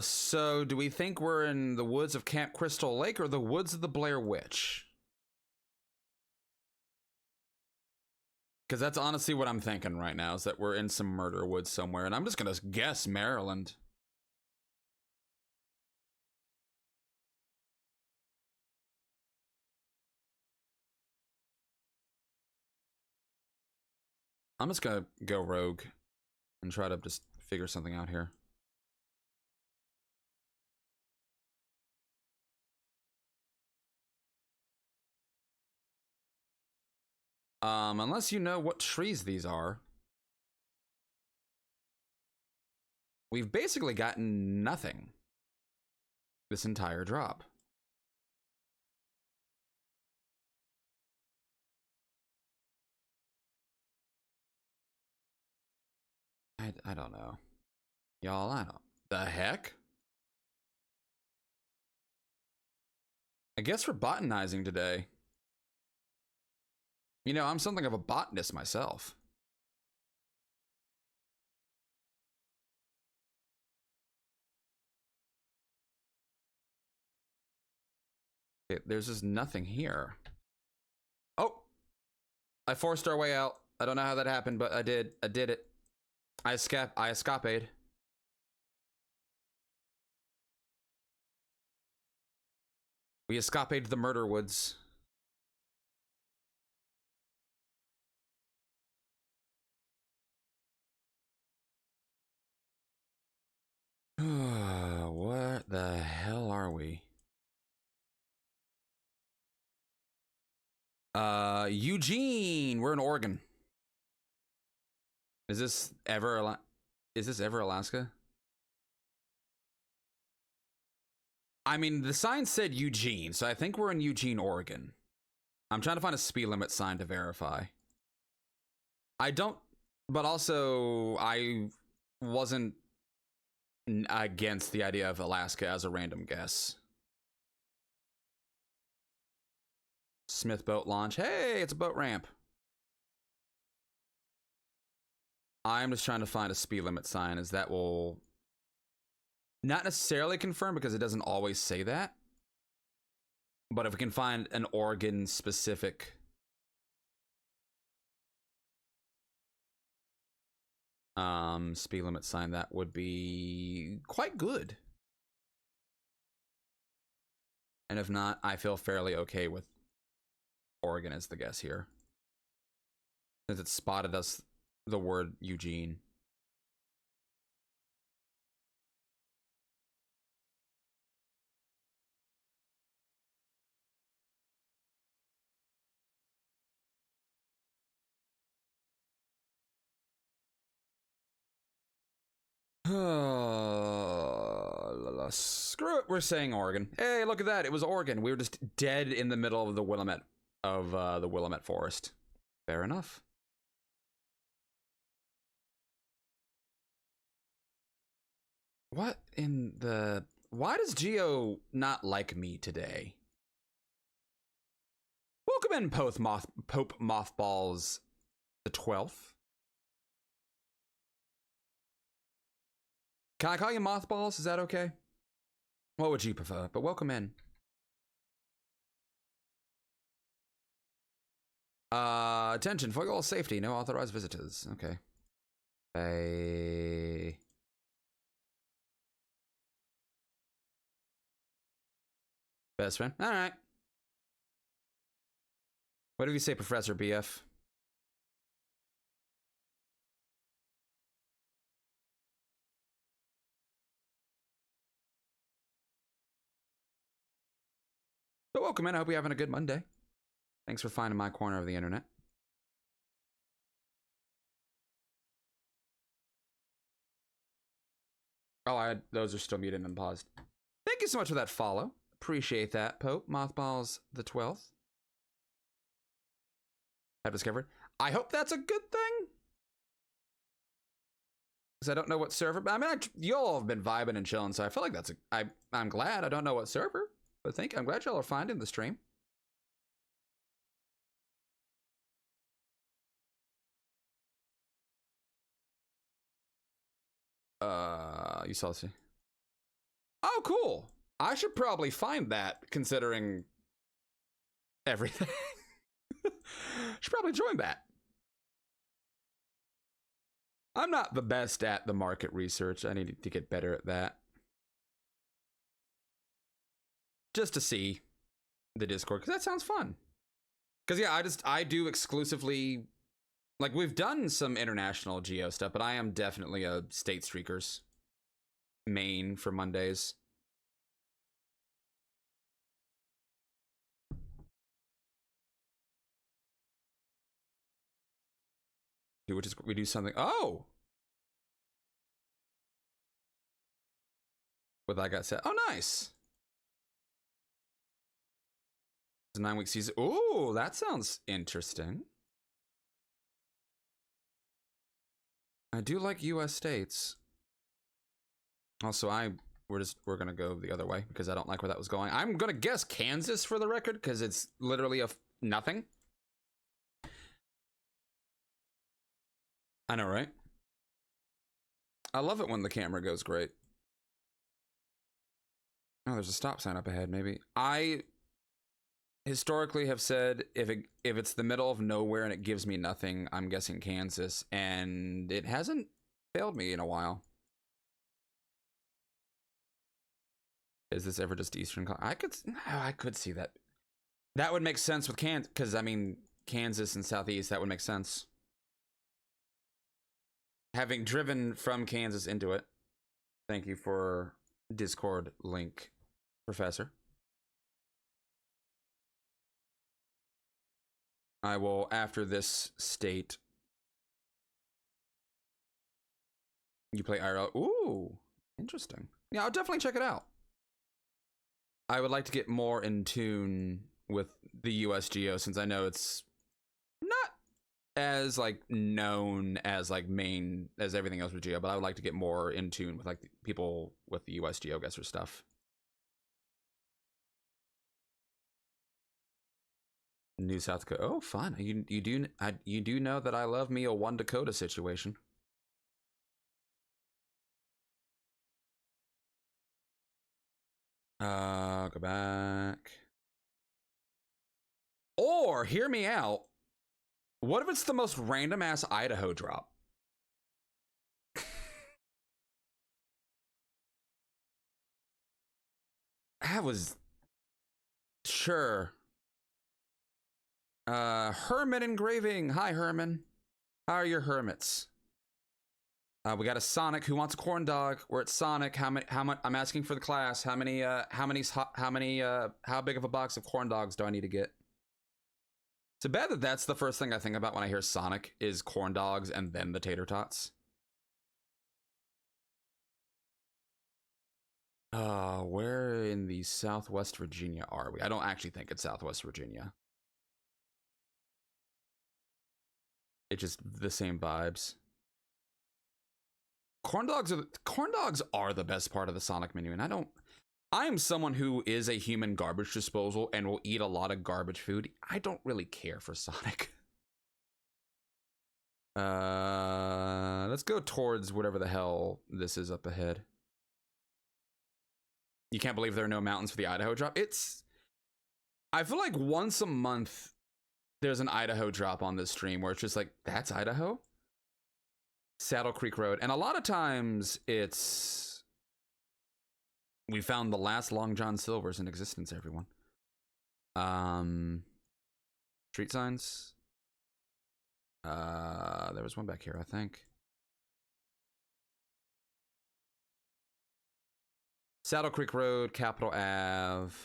So do we think we're in the woods of Camp Crystal Lake or the woods of the Blair Witch? Because that's honestly what I'm thinking right now, is that we're in some murder woods somewhere, and I'm just gonna guess Maryland. I'm just gonna go rogue and try to just figure something out here. Unless you know what trees these are. We've basically gotten nothing this entire drop. I don't know. Y'all, I don't. The heck? I guess we're botanizing today. You know, I'm something of a botanist myself. Okay, there's just nothing here. Oh! I forced our way out. I don't know how that happened, but I did. I did it. I escapade. We escapade the murder woods. What the hell are we? Eugene. We're in Oregon. Is this ever Alaska? I mean, the sign said Eugene, so I think we're in Eugene, Oregon. I'm trying to find a speed limit sign to verify. I don't, but also I wasn't against the idea of Alaska as a random guess. Smith boat launch. Hey, it's a boat ramp. I'm just trying to find a speed limit sign, as that will not necessarily confirm, because it doesn't always say that. But if we can find an Oregon specific speed limit sign, that would be quite good. And if not, I feel fairly okay with Oregon as the guess here, since it spotted us the word Eugene. Screw it. We're saying Oregon. Hey, look at that. It was Oregon. We were just dead in the middle of the Willamette forest. Fair enough. What in the... Why does Geo not like me today? Welcome in, Pope Mothballs the 12th. Can I call you Mothballs? Is that okay? What would you prefer? But welcome in. Attention, for your safety, no authorized visitors. Okay. Best friend? Alright. What do you say, Professor BF? But welcome in. I hope you're having a good Monday. Thanks for finding my corner of the internet. Oh, those are still muted and paused. Thank you so much for that follow. Appreciate that, Pope Mothballs the 12th. Have discovered. I hope that's a good thing. Because I don't know what server, but I mean, y'all have been vibing and chilling, so I feel like that's I'm glad. I don't know what server, but I'm glad y'all are finding the stream. You saw this. Oh, cool. I should probably find that, considering everything. Should probably join that. I'm not the best at the market research. I need to get better at that. Just to see the Discord, because that sounds fun. Because yeah, I do exclusively, like, we've done some international geo stuff, but I am definitely a State Streakers main for Mondays. We do something. Oh, what I got set. Oh, nice. It's a 9-week season. Ooh, that sounds interesting. I do like U.S. states. Also, we're gonna go the other way because I don't like where that was going. I'm gonna guess Kansas for the record because it's literally nothing. I know, right? I love it when the camera goes great. Oh, there's a stop sign up ahead, maybe. I historically have said if it's the middle of nowhere and it gives me nothing, I'm guessing Kansas, and it hasn't failed me in a while. Is this ever just Eastern? I could see that. That would make sense with Kansas, because I mean Kansas and Southeast. That would make sense. Having driven from Kansas into it. Thank you for Discord link, Professor. I will, after this state. You play IRL. Ooh, interesting. Yeah, I'll definitely check it out. I would like to get more in tune with the US Geo, since I know it's not as like known as like main as everything else with Geo, but I would like to get more in tune with like people with the US GeoGuessr stuff. New South Dakota. Oh, fun. You do know that I love me a one Dakota situation. Go back. Or hear me out. What if it's the most random ass Idaho drop? That was sure. Herman engraving. Hi, Herman. How are your hermits? We got a Sonic who wants a corn dog. We're at Sonic. How much? I'm asking for the class. How big of a box of corn dogs do I need to get? It's a bad that that's the first thing I think about when I hear Sonic is corn dogs and then the tater tots. Where in the Southwest Virginia are we? I don't actually think it's Southwest Virginia. It's just the same vibes. Corn dogs are the best part of the Sonic menu, and I am someone who is a human garbage disposal and will eat a lot of garbage food. I don't really care for Sonic. Let's go towards whatever the hell this is up ahead. You can't believe there are no mountains for the Idaho drop. I feel like once a month there's an Idaho drop on this stream where it's just like, that's Idaho? Saddle Creek Road. And a lot of times we found the last Long John Silver's in existence, everyone. Street signs. There was one back here, I think. Saddle Creek Road, Capitol Ave.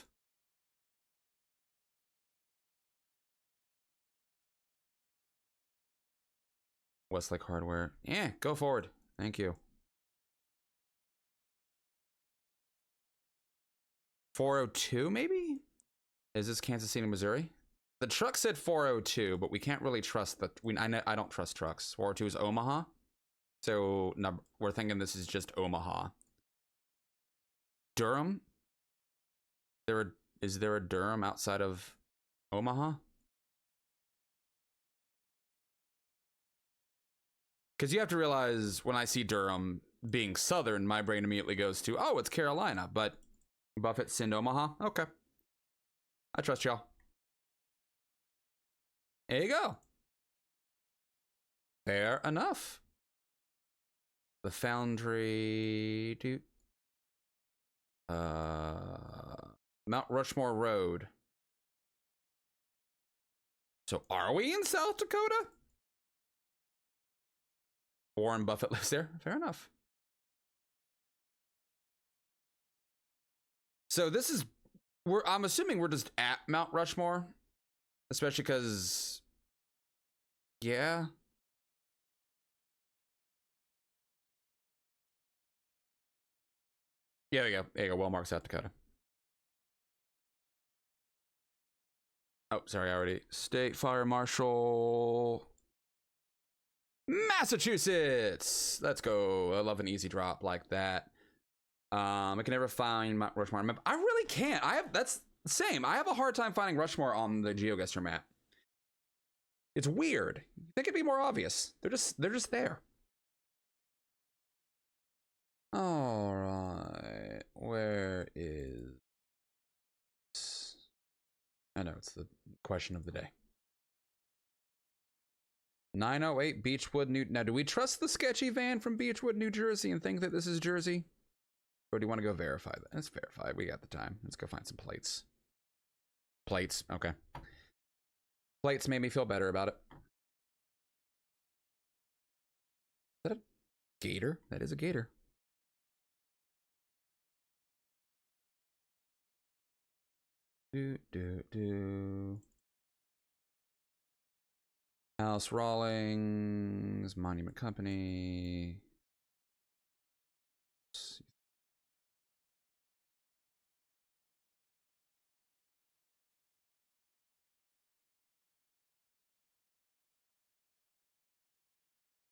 Westlake Hardware. Yeah, go forward. Thank you. 402, maybe? Is this Kansas City, Missouri? The truck said 402, but we can't really trust that. I don't trust trucks. 402 is Omaha. So no, we're thinking this is just Omaha. Durham? Is there a Durham outside of Omaha? Because you have to realize when I see Durham being southern, my brain immediately goes to, oh, it's Carolina. But Buffett, Sind, Omaha? Okay. I trust y'all. There you go. Fair enough. The Foundry. Mount Rushmore Road. So are we in South Dakota? Warren Buffett lives there. Fair enough. So this is, I'm assuming we're just at Mount Rushmore, especially because, yeah. Yeah, there you go. There you go. Wellmark, South Dakota. Oh, sorry, I already. State Fire Marshal. Massachusetts. Let's go. I love an easy drop like that. I can never find Mount Rushmore on the map. I really can't. That's the same. I have a hard time finding Rushmore on the GeoGuessr map. It's weird. I think it'd be more obvious. They're just there. All right. Where is? I know it's the question of the day. 908 Beechwood, New. Now, do we trust the sketchy van from Beechwood, New Jersey, and think that this is Jersey? Or do you want to go verify that? Let's verify. We got the time. Let's go find some plates. Plates. Okay. Plates made me feel better about it. Is that a gator? That is a gator. House Rawlings, Monument Company.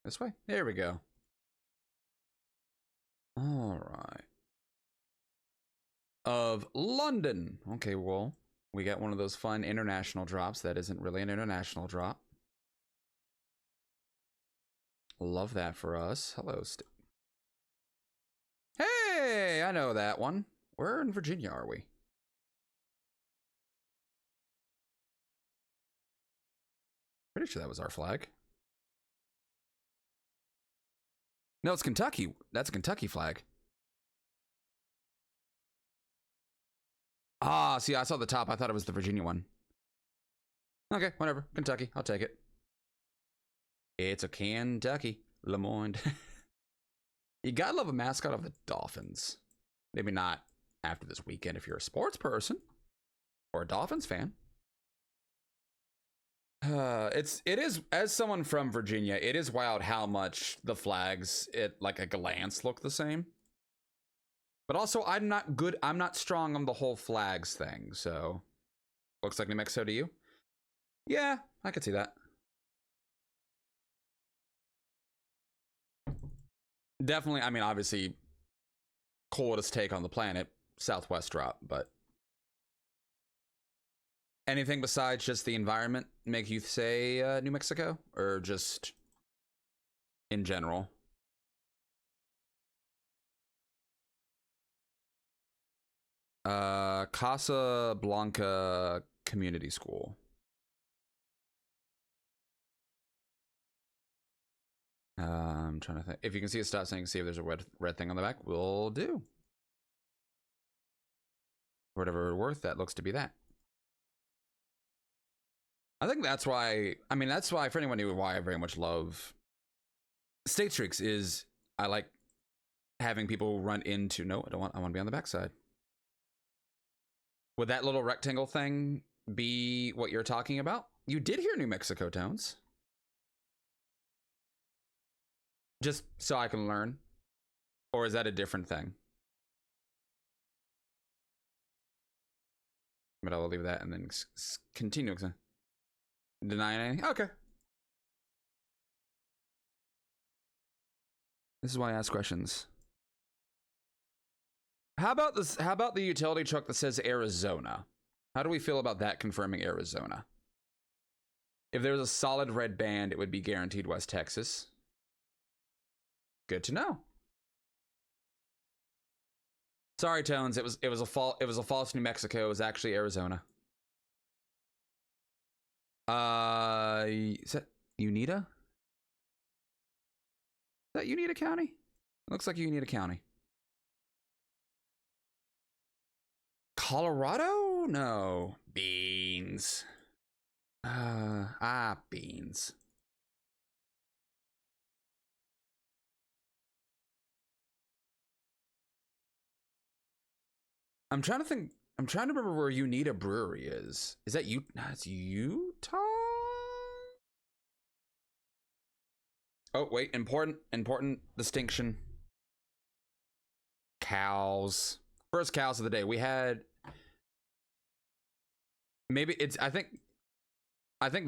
This way. There we go. All right. Of London. Okay, well, we got one of those fun international drops that isn't really an international drop. Love that for us. Hello, Hey, I know that one. Where in Virginia are we? Pretty sure that was our flag. No, it's Kentucky. That's a Kentucky flag. Ah, see, I saw the top. I thought it was the Virginia one. Okay, whatever. Kentucky. I'll take it. It's a Kentucky. Lemoyne. You gotta love a mascot of the Dolphins. Maybe not after this weekend if you're a sports person or a Dolphins fan. It is, as someone from Virginia, it is wild how much the flags at like a glance look the same. But also, I'm not strong on the whole flags thing, so. Looks like New Mexico to you? Yeah, I could see that. Definitely, I mean, obviously, coldest take on the planet, southwest drop, but. Anything besides just the environment make you say New Mexico? Or just in general? Casa Blanca Community School. I'm trying to think. If you can see a stop sign, see if there's a red thing on the back, we'll do. Whatever worth, that looks to be that. I think that's why, I mean, that's why, for anyone who why I very much love State Streaks is I like having people run into, no, I want to be on the backside. Would that little rectangle thing be what you're talking about? You did hear New Mexico tones. Just so I can learn. Or is that a different thing? But I will leave that and then continue. Deny anything? Okay. This is why I ask questions. How about this? How about the utility truck that says Arizona? How do we feel about that confirming Arizona? If there was a solid red band, it would be guaranteed West Texas. Good to know. Sorry, Tones. It was a false New Mexico. It was actually Arizona. Is that Unita? Is that Unita County? It looks like Unita County. Colorado? No. Beans. Beans. I'm trying to think. I'm trying to remember where Unita Brewery is. Is that you? It's Utah? Oh, wait. Important distinction. Cows. First cows of the day. We had. Maybe it's. I think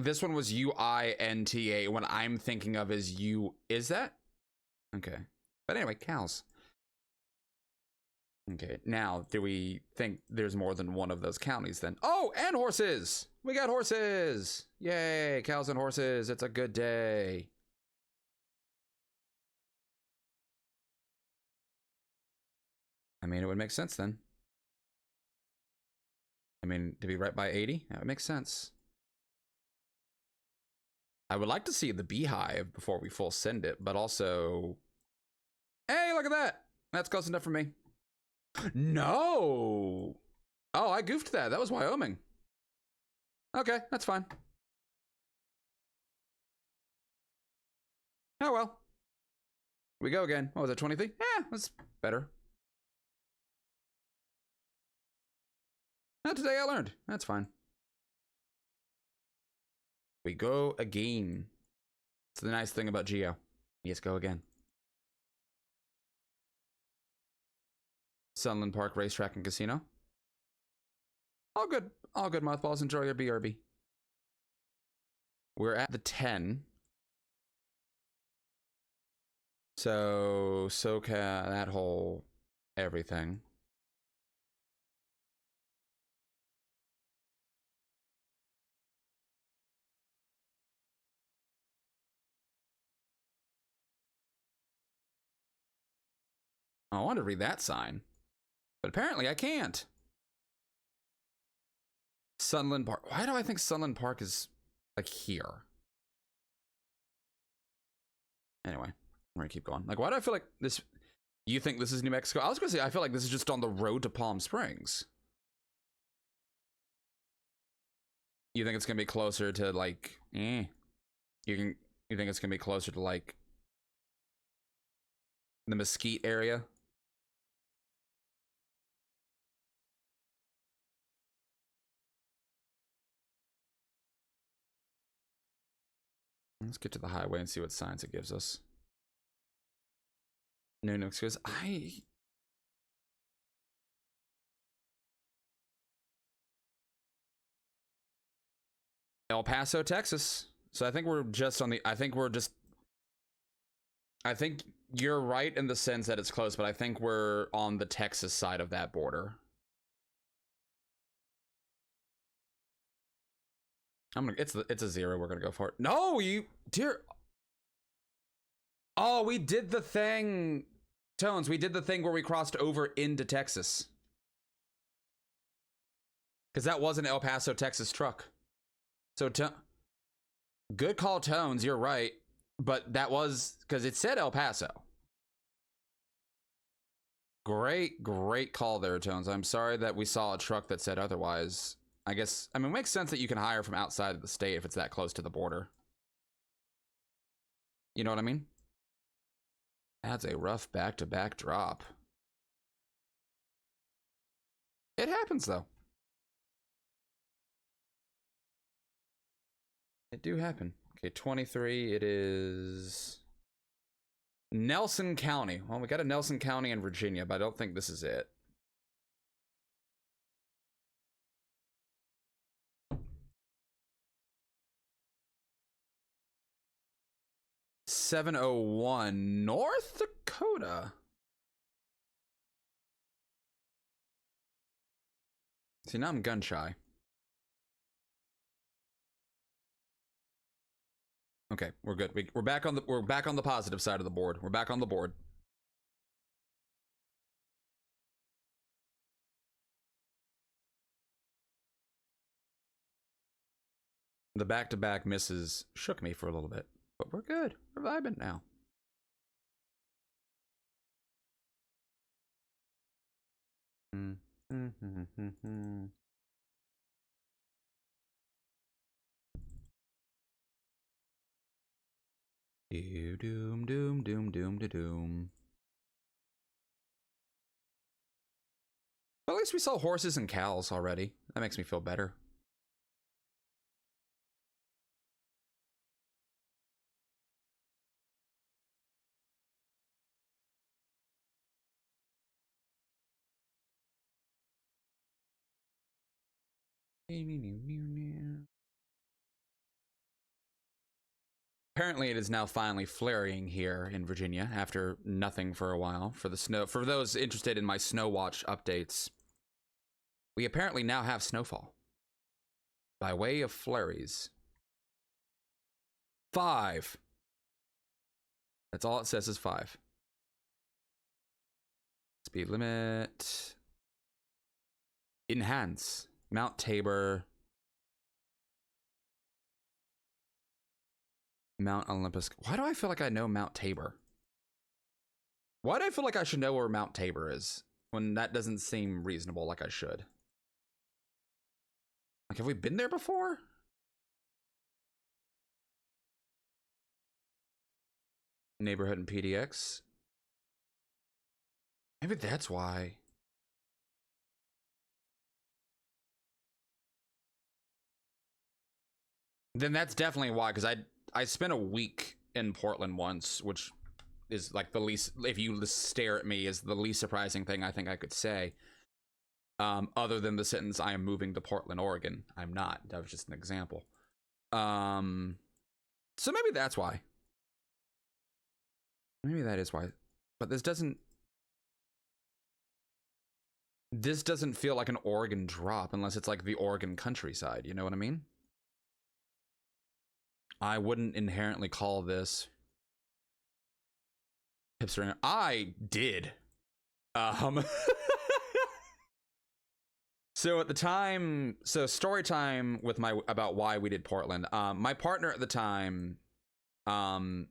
this one was UINTA. What I'm thinking of is U. Is that? Okay. But anyway, cows. Okay, now, do we think there's more than one of those counties then? Oh, and horses! We got horses! Yay, cows and horses. It's a good day. I mean, it would make sense then. I mean, to be right by 80, that would make sense. I would like to see the beehive before we full send it, but also... Hey, look at that! That's close enough for me. No! Oh, I goofed that. That was Wyoming. Okay, that's fine. Oh, well. We go again. What was it, 23? Yeah, that's better. Not today I learned. That's fine. We go again. It's the nice thing about Geo. Yes, go again. Sunland Park Racetrack and Casino. All good. All good, mothballs. Enjoy your BRB. We're at the 10. So, SoCal, that whole everything. I wanted to read that sign, but apparently I can't. Sunland Park. Why do I think Sunland Park is like here? Anyway, I'm gonna keep going. Like, why do I feel like this? You think this is New Mexico? I was gonna say I feel like this is just on the road to Palm Springs. You think it's gonna be closer to like? You think it's gonna be closer to like the Mesquite area? Let's get to the highway and see what signs it gives us. No excuse. El Paso, Texas. So I think we're just on the, I think you're right in the sense that it's close, but I think we're on the Texas side of that border. It's a 0. We're gonna go for it. No, dear. Oh, we did the thing, Tones. We did the thing where we crossed over into Texas. Because that was an El Paso, Texas truck. So, good call, Tones. You're right. But that was, because it said El Paso. Great call there, Tones. I'm sorry that we saw a truck that said otherwise. I guess, I mean, it makes sense that you can hire from outside of the state if it's that close to the border. You know what I mean? That's a rough back-to-back drop. It happens, though. It do happen. Okay, 23, it is Nelson County. Well, we got a Nelson County in Virginia, but I don't think this is it. .701 North Dakota. See, now I'm gun shy. Okay, we're good. We're back on the positive side of the board. We're back on the board. The back-to-back misses shook me for a little bit, but we're good. We're vibing now. Doom, doom, doom, doom, doom. But at least we saw horses and cows already. That makes me feel better. Apparently it is now finally flurrying here in Virginia after nothing for a while for the snow. For those interested in my snow watch updates, we apparently now have snowfall by way of flurries. 5. That's all it says is 5. Speed limit. Enhance. Mount Tabor. Mount Olympus. Why do I feel like I know Mount Tabor? Why do I feel like I should know where Mount Tabor is when that doesn't seem reasonable like I should? Like, have we been there before? Neighborhood and PDX. Maybe that's why. Then that's definitely why, because I spent a week in Portland once, which is like the least, if you stare at me, is the least surprising thing I think I could say. Other than the sentence, I am moving to Portland, Oregon. I'm not. That was just an example. So maybe that's why. Maybe that is why. But this doesn't feel like an Oregon drop unless it's like the Oregon countryside. You know what I mean? I wouldn't inherently call this hipster. I did. So at the time, so story time with about why we did Portland. My partner at the time, was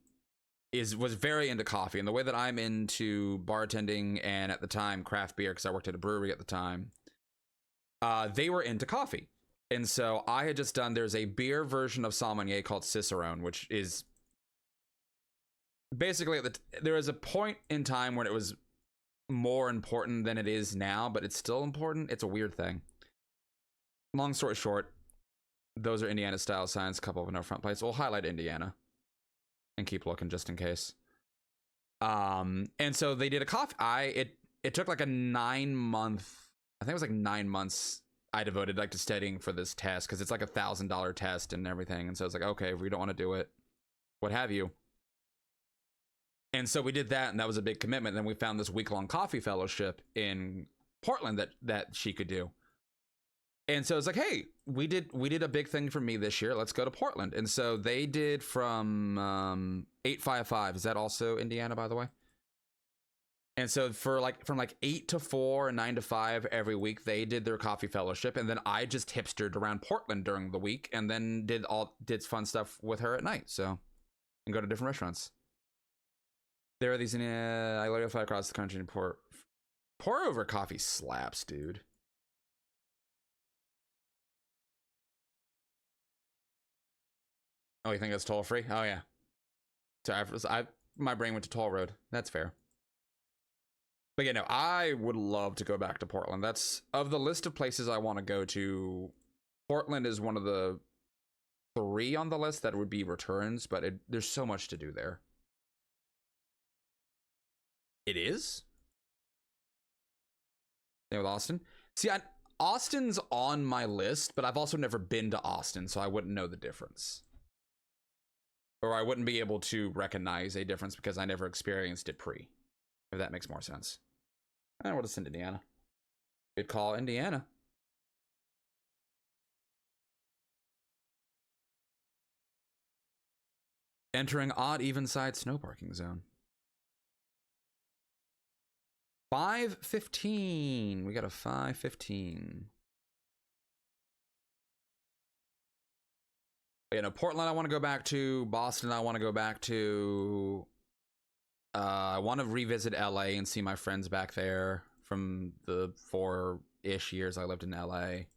very into coffee, and the way that I'm into bartending and at the time craft beer, because I worked at a brewery at the time, they were into coffee. And so I had just done, there's a beer version of Sauvignon called Cicerone, which is basically, there was a point in time when it was more important than it is now, but it's still important. It's a weird thing. Long story short, those are Indiana style signs, a couple of no front plates. We'll highlight Indiana and keep looking just in case. And so they did a coffee. It took like a 9-month, I think it was like 9 months I devoted like to studying for this test because it's like $1,000 test and everything. And so it's like, okay, if we don't want to do it, what have you. And so we did that, and that was a big commitment. Then we found this week-long coffee fellowship in Portland that she could do. And so it's like, hey, we did a big thing for me this year. Let's go to Portland. And so they did from 855. Is that also Indiana, by the way? And so for like from like 8 to 4 and 9 to 5 every week, they did their coffee fellowship, and then I just hipstered around Portland during the week, and then did fun stuff with her at night. So, and go to different restaurants. There are these in I literally fly across the country and pour over coffee slaps, dude. Oh, you think that's toll free? Oh yeah. So my brain went to toll road. That's fair. But yeah, no, I would love to go back to Portland. That's of the list of places I want to go to. Portland is one of the 3 on the list that would be returns, but there's so much to do there. It is? Same with Austin. See, Austin's on my list, but I've also never been to Austin, so I wouldn't know the difference. Or I wouldn't be able to recognize a difference because I never experienced it pre. If that makes more sense. And we'll just send Indiana. Good call, Indiana. Entering odd even side snow parking zone. 5:15. We got a 5:15. You know, Portland I want to go back to. Boston I want to go back to. I want to revisit LA and see my friends back there from the 4-ish years I lived in LA.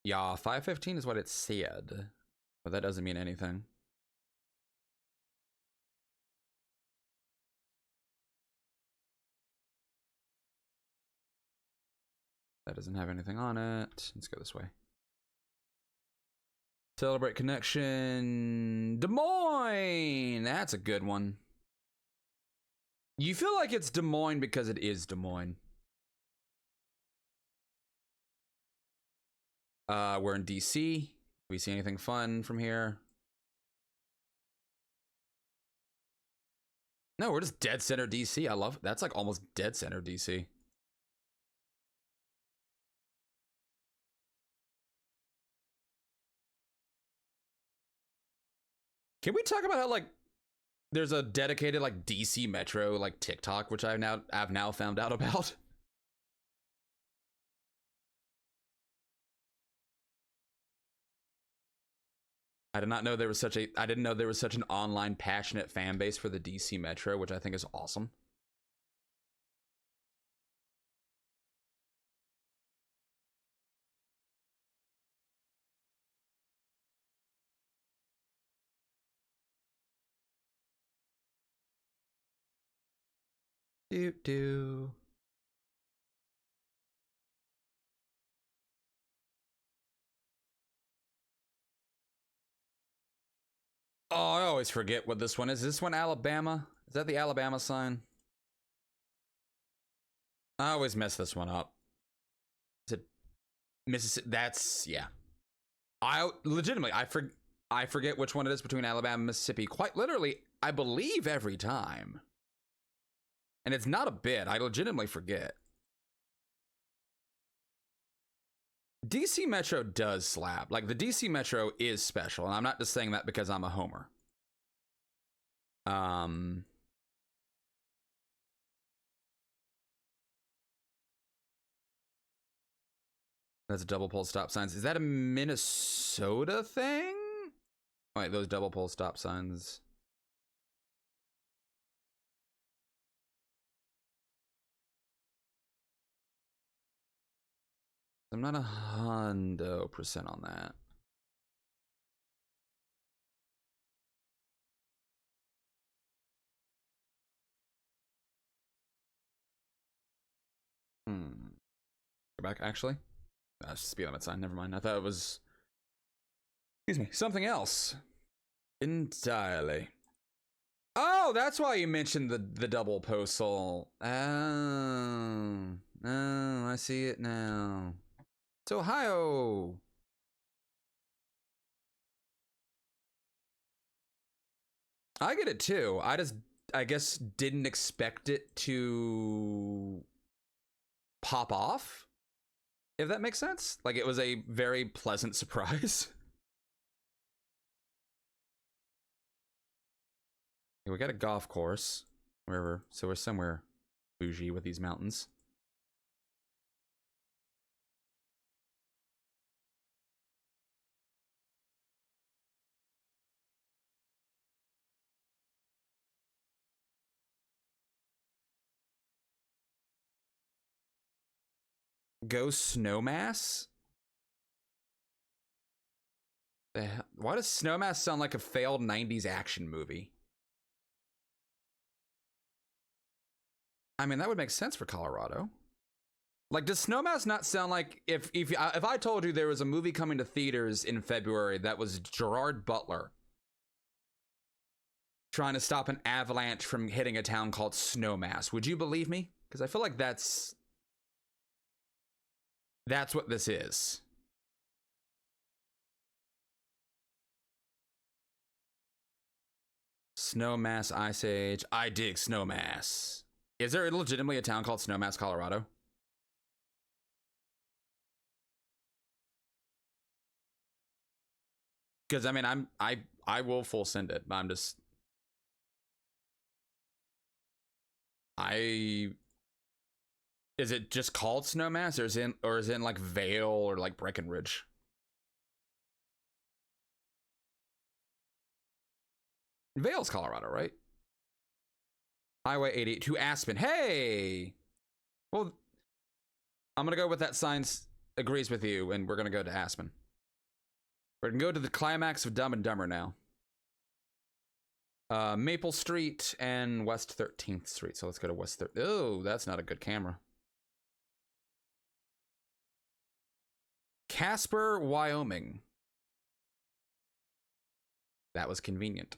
Yeah, 5:15 is what it said, but that doesn't mean anything. That doesn't have anything on it. Let's go this way. Celebrate connection. Des Moines. That's a good one. You feel like it's Des Moines because it is Des Moines. We're in DC. We see anything fun from here? No, we're just dead center DC. I love it. That's like almost dead center DC. Can we talk about how like there's a dedicated like DC Metro like TikTok, which I've now found out about? I did not know there was such a I didn't know there was such an online passionate fan base for the DC Metro, which I think is awesome. Do. Oh, I always forget what this one is. Is this one Alabama? Is that the Alabama sign? I always mess this one up. Is it Mississippi? That's, yeah. I legitimately, I forget which one it is between Alabama and Mississippi. Quite literally, I believe every time. And it's not a bit. I legitimately forget. DC Metro does slap. Like, the DC Metro is special, and I'm not just saying that because I'm a homer. That's double pole stop signs. Is that a Minnesota thing? Wait, those double pole stop signs. I'm not 100% on that. Go back, actually. Speed limit sign, never mind. I thought it was, excuse me, something else entirely. Oh, that's why you mentioned the double postal. Oh, oh, I see it now. It's Ohio. I get it too. I guess, didn't expect it to pop off, if that makes sense. Like, it was a very pleasant surprise. We got a golf course, wherever, so we're somewhere bougie with these mountains. Go Snowmass? Why does Snowmass sound like a failed 90s action movie? I mean, that would make sense for Colorado. Like, does Snowmass not sound like if I told you there was a movie coming to theaters in February that was Gerard Butler trying to stop an avalanche from hitting a town called Snowmass, would you believe me? Because I feel like that's what this is. Snowmass Ice Age. I dig Snowmass. Is there legitimately a town called Snowmass, Colorado? Because I mean, I will full send it. But I'm just is it just called Snowmass, or is it in like Vale or like Breckenridge? Vale's Colorado, right? Highway 80 to Aspen. Hey! Well, I'm gonna go with that science agrees with you, and we're gonna go to Aspen. We're gonna go to the climax of Dumb and Dumber now. Maple Street and West 13th Street. So let's go to West 13th. Oh, that's not a good camera. Casper, Wyoming. That was convenient.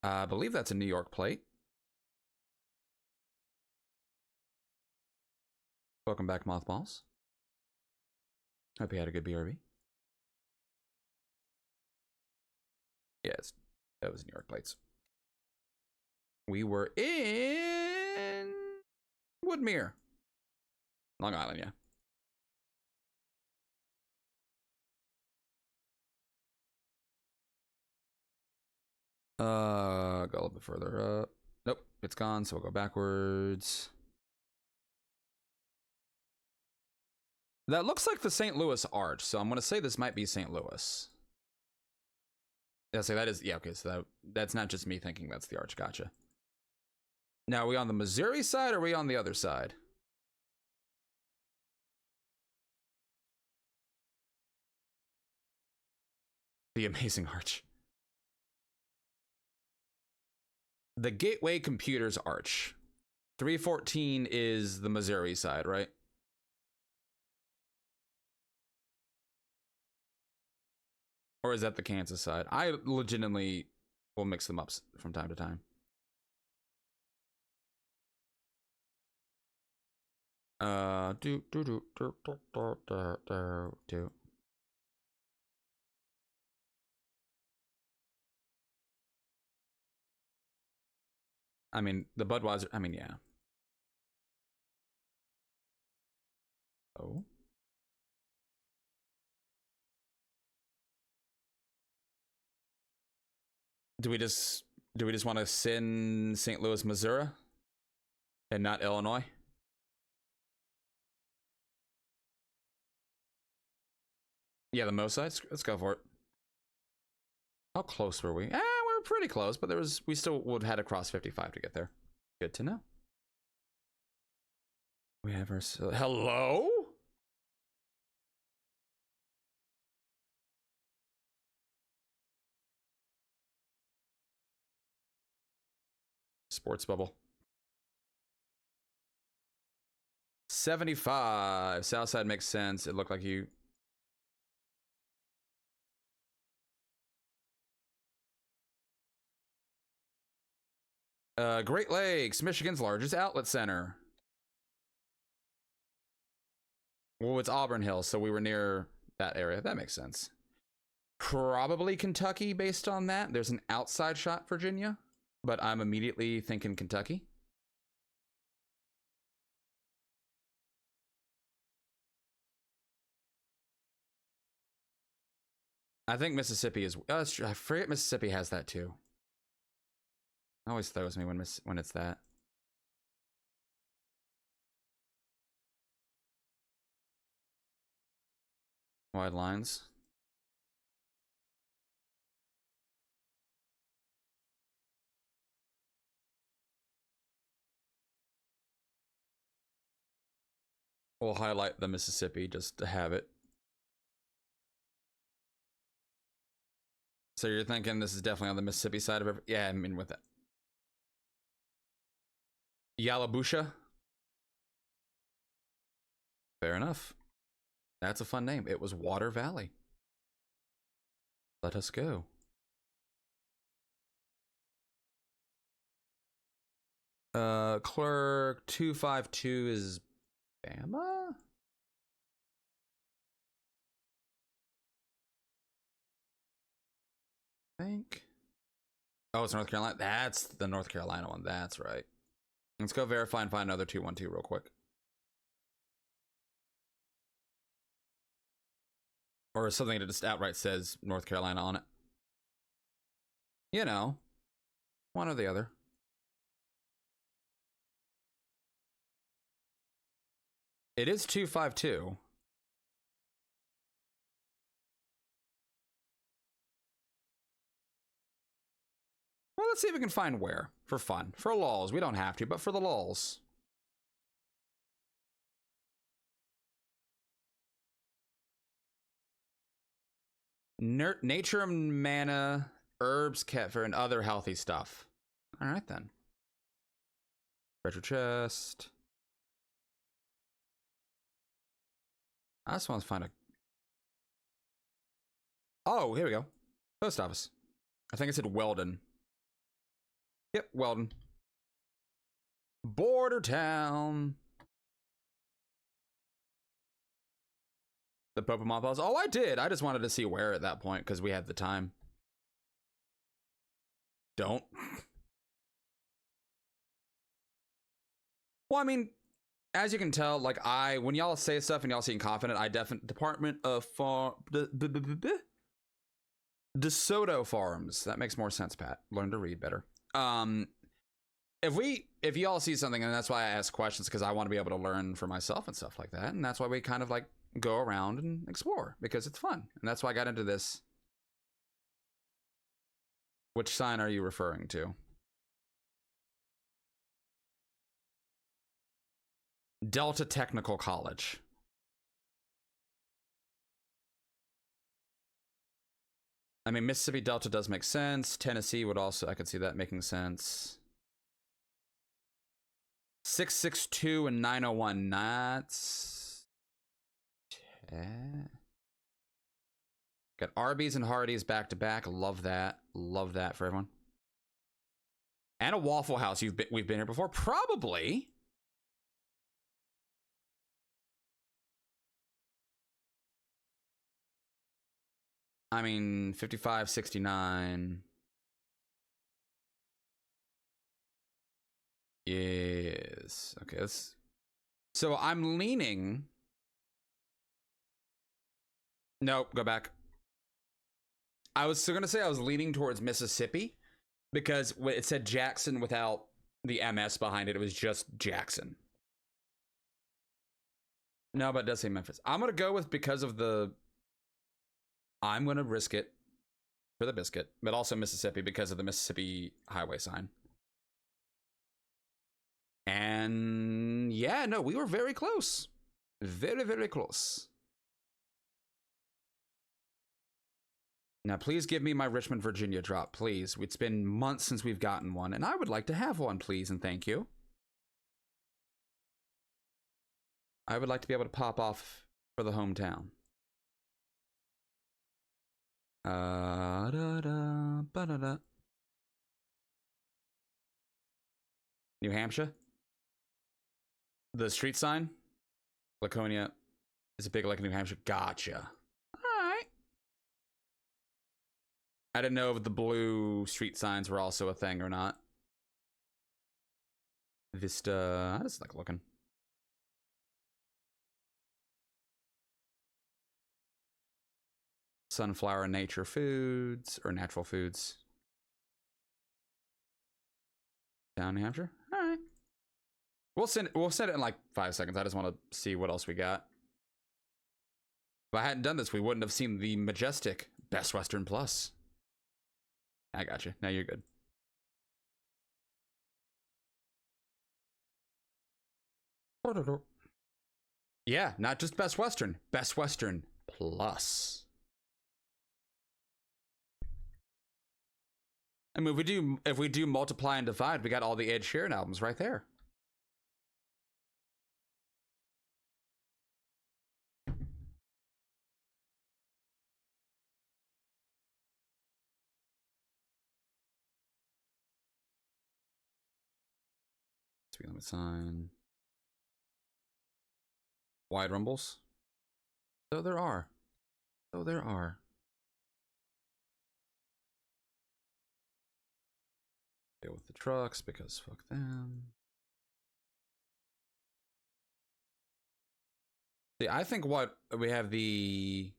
I believe that's a New York plate. Welcome back, Mothballs. Hope you had a good BRB. Yes, that was New York plates. We were in Woodmere, Long Island, yeah. Go a little bit further up. Nope, it's gone, so we'll go backwards. That looks like the St. Louis Arch, so I'm gonna say this might be St. Louis. Yeah, so that is, yeah, okay, so that's not just me thinking that's the Arch, gotcha. Now, are we on the Missouri side, or are we on the other side? The Amazing Arch. The Gateway Computers Arch. 314 is the Missouri side, right? Or is that the Kansas side? I legitimately will mix them up from time to time. Do. I mean, the Budweiser, I mean, yeah. Oh. Do we just want to send St. Louis, Missouri and not Illinois? Yeah, the Mo side. Let's go for it. How close were we? We were pretty close, but we still would have had to cross 55 to get there. Good to know. We have our hello? Sports bubble. 75. Southside makes sense. It looked like you. Great Lakes, Michigan's largest outlet center. Well, it's Auburn Hills, so we were near that area. That makes sense. Probably Kentucky based on that. There's an outside shot Virginia, but I'm immediately thinking Kentucky. I think Mississippi is. I forget Mississippi has that too. It always throws me when it's that. Wide lines. We'll highlight the Mississippi just to have it. So you're thinking this is definitely on the Mississippi side of it? Yeah, I mean with it. Yalabusha. Fair enough. That's a fun name. It was Water Valley. Let us go. Clerk 252 is Bama? I think. Oh, it's North Carolina. That's the North Carolina one. That's right. Let's go verify and find another 212 real quick. Or something that just outright says North Carolina on it. You know, one or the other. It is 252. Well, let's see if we can find where. For fun. For lulz. We don't have to, but for the lulz. Nature, mana, herbs, kefir, and other healthy stuff. All right, then. Treasure chest. I just want to find a... Oh, here we go. Post office. I think it said Weldon. Yep, Weldon. Border town. The Pokemon Pause. Oh, I did. I just wanted to see where at that point because we had the time. Don't. Well, I mean, as you can tell, like when y'all say stuff and y'all seem confident, I definitely Department of DeSoto Farms. That makes more sense, Pat. Learn to read better. If y'all see something, and that's why I ask questions because I want to be able to learn for myself and stuff like that, and that's why we kind of like go around and explore because it's fun, and that's why I got into this. Which sign are you referring to? Delta Technical College. I mean, Mississippi Delta does make sense. Tennessee would also, I could see that making sense. 662 and 901. That's... Got Arby's and Hardee's back to back. Love that. Love that for everyone. And a Waffle House. We've been here before? Probably. I mean, 55, 69. Yes. Okay, so I'm leaning. Nope, go back. I was still gonna say I was leaning towards Mississippi because it said Jackson without the MS behind it. It was just Jackson. No, but it does say Memphis. I'm gonna go with because of the... I'm gonna risk it for the biscuit, but also Mississippi because of the Mississippi highway sign. And yeah, no, we were very close. Very, very close. Now, please give me my Richmond, Virginia drop, please. It's been months since we've gotten one, and I would like to have one, please, and thank you. I would like to be able to pop off for the hometown. New Hampshire. The street sign, Laconia, is a big like New Hampshire. Gotcha. All right. I didn't know if the blue street signs were also a thing or not. Vista. I just like looking. Sunflower Nature Foods or Natural Foods. Down New Hampshire. All right. We'll send it in like 5 seconds. I just want to see what else we got. If I hadn't done this, we wouldn't have seen the majestic Best Western Plus. I got you. Now you're good. Yeah, not just Best Western Plus. I mean, if we do multiply and divide, we got all the Ed Sheeran albums right there. Speed limit sign. Wide rumbles. So there are. So there are. Deal with the trucks because fuck them. See, I think what we have the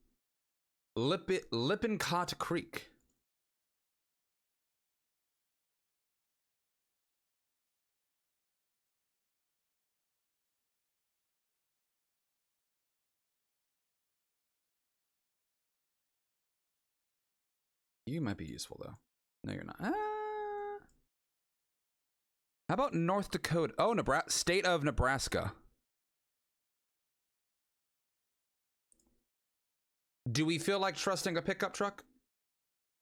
Lippincott Creek. You might be useful though. No, you're not. How about North Dakota? Oh, Nebraska, state of Nebraska. Do we feel like trusting a pickup truck?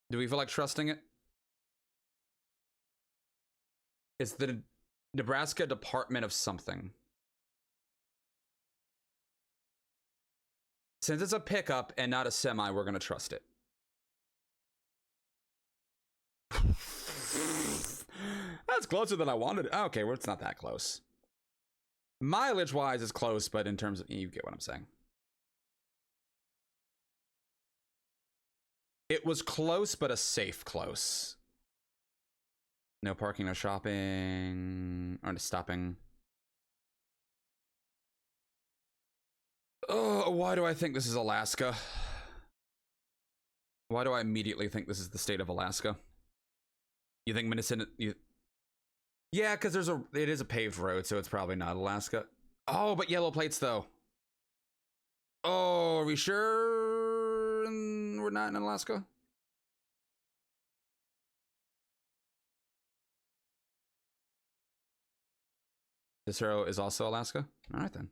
Do we feel like trusting it? It's the Nebraska Department of something. Since it's a pickup and not a semi, we're gonna trust it. That's closer than I wanted. Okay, well, it's not that close. Mileage-wise, it's close, but in terms of... You get what I'm saying. It was close, but a safe close. No parking, no shopping, or no stopping. Oh, why do I think this is Alaska? Why do I immediately think this is the state of Alaska? You think Minnesota... Yeah, because it is a paved road, so it's probably not Alaska. Oh, but yellow plates, though. Oh, are we sure we're not in Alaska? This arrow is also Alaska? All right, then.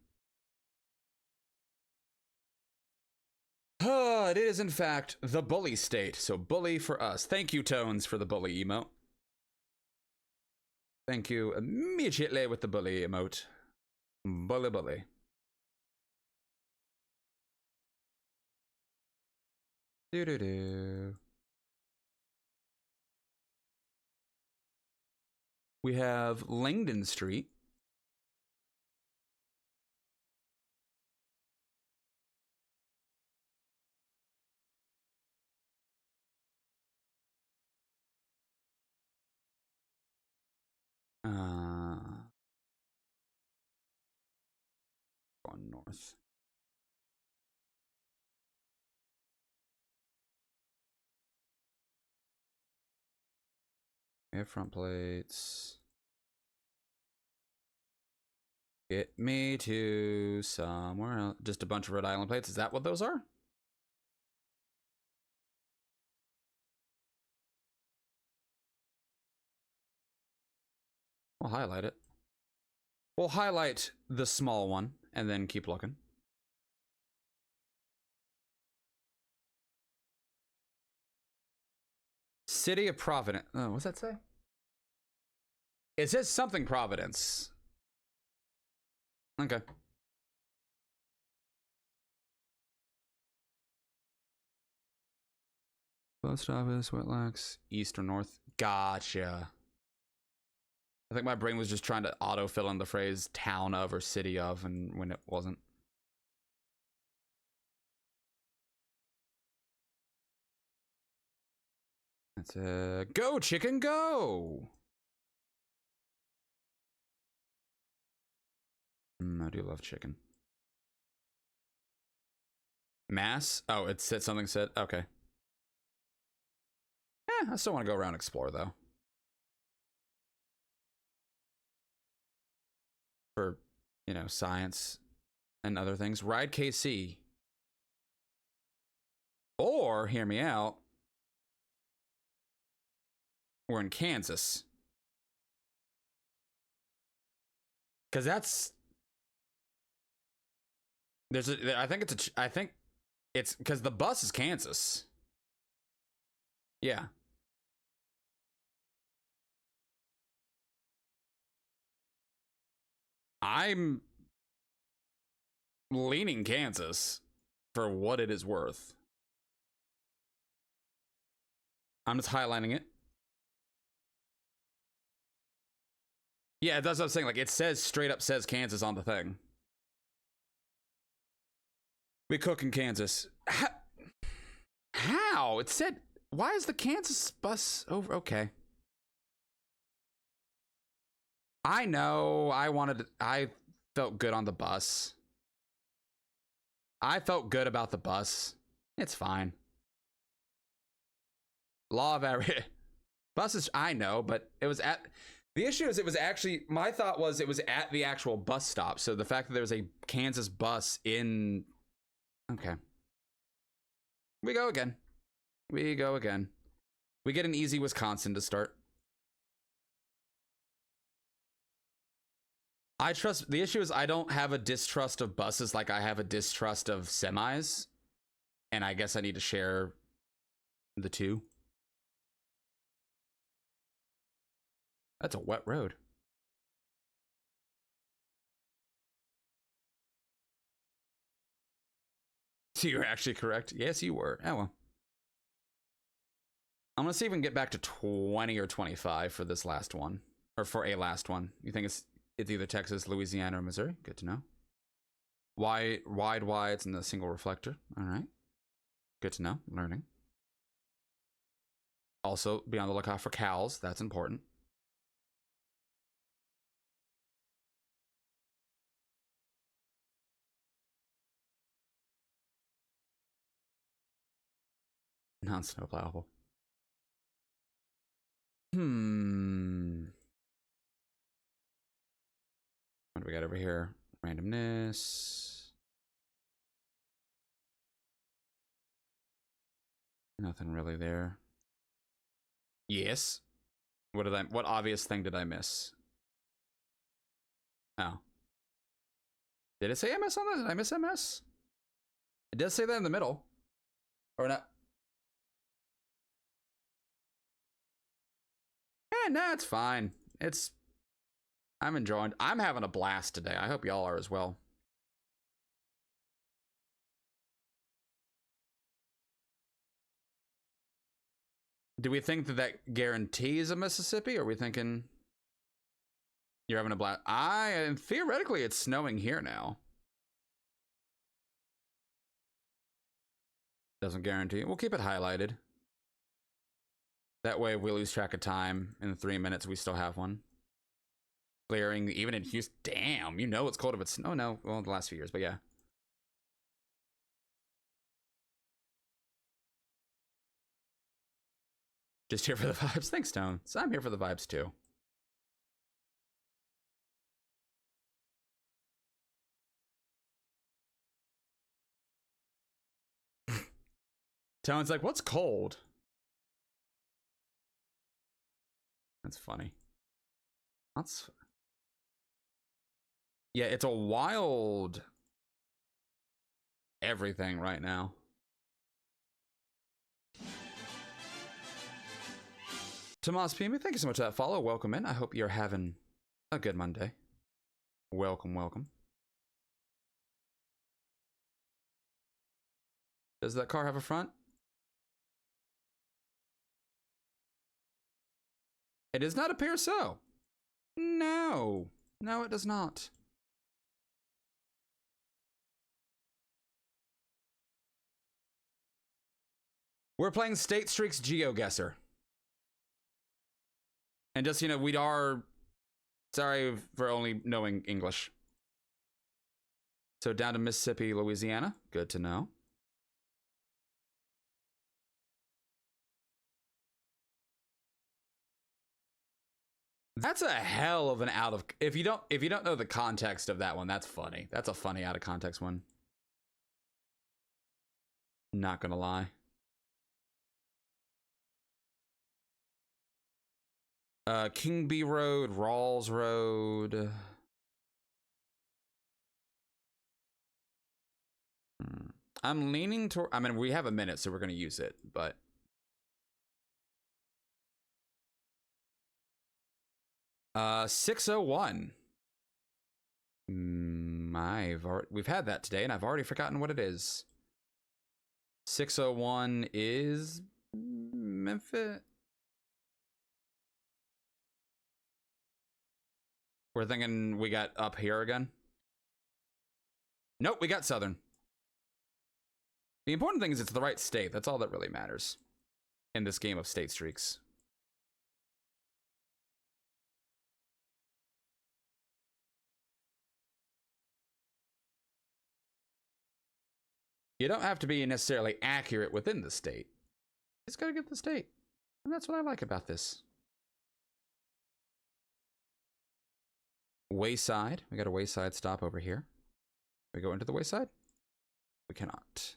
It is, in fact, the bully state. So bully for us. Thank you, Tones, for the bully emote. Thank you immediately with the bully emote. Bully, bully. Do-do-do. We have Langdon Street. Going north. We have front plates. Get me to somewhere else. Just a bunch of Rhode Island plates. Is that what those are? We'll highlight it. We'll highlight the small one and then keep looking. City of Providence. Oh, what's that say? It says something Providence. Okay. Post office, Whitlax, east or north. Gotcha. I think my brain was just trying to auto-fill in the phrase town of or city of, and when it wasn't. That's a go, chicken, go! I do love chicken. Mass? Oh, it said something said, okay. I still want to go around and explore, though. For, you know, science and other things. Ride KC. Or, hear me out, we're in Kansas. Because that's... There's a... I think it's... Because the bus is Kansas. Yeah. I'm leaning Kansas for what it is worth. I'm just highlighting it. Yeah, that's what I'm saying. Like, it says, straight up says Kansas on the thing. We cook in Kansas. How? It said, why is the Kansas bus over? Okay. I know. I felt good on the bus. I felt good about the bus. It's fine. Law of average. Buses, I know, but it was at... The issue is it was actually... My thought was it was at the actual bus stop. So the fact that there was a Kansas bus in... Okay. We go again. We go again. We get an easy Wisconsin to start. I trust... The issue is I don't have a distrust of buses like I have a distrust of semis. And I guess I need to share the two. That's a wet road. So you're actually correct. Yes, you were. Oh, well. I'm going to see if we can get back to 20 or 25 for this last one. Or for a last one. You think it's either Texas, Louisiana, or Missouri? Good to know. Wide wides and the single reflector. All right. Good to know. Learning. Also, be on the lookout for cows. That's important. Non-snowplowable. What do we got over here? Randomness. Nothing really there. Yes. What obvious thing did I miss? Oh. Did it say MS on that? Did I miss MS? It does say that in the middle. Or not? No, it's fine. I'm enjoying. I'm having a blast today. I hope y'all are as well. Do we think that guarantees a Mississippi? Or are we thinking you're having a blast? And theoretically, it's snowing here now. Doesn't guarantee it. We'll keep it highlighted. That way, if we lose track of time in 3 minutes, we still have one. Clearing, even in Houston. Damn, you know it's cold if it's snow. No, well, the last few years, but yeah. Just here for the vibes. Thanks, Tone. So I'm here for the vibes, too. Tone's like, what's cold? That's funny. Yeah, it's a wild everything right now. Tomas Pimi, thank you so much for that follow. Welcome in. I hope you're having a good Monday. Welcome, welcome. Does that car have a front? It does not appear so. No. No, it does not. We're playing State Streaks GeoGuessr. And just, you know, we are... Sorry for only knowing English. So down to Mississippi, Louisiana. Good to know. That's a hell of an out of... If you don't know the context of that one, that's funny. That's a funny out of context one. Not gonna lie. King B Road, Rawls Road. I'm leaning toward... I mean, we have a minute, so we're gonna use it, but... 601. We've had that today, and I've already forgotten what it is. 601 is Memphis. We're thinking we got up here again. Nope, we got Southern. The important thing is it's the right state. That's all that really matters in this game of state streaks. You don't have to be necessarily accurate within the state. You just gotta get the state. And that's what I like about this. Wayside. We got a wayside stop over here. Can we go into the wayside? We cannot.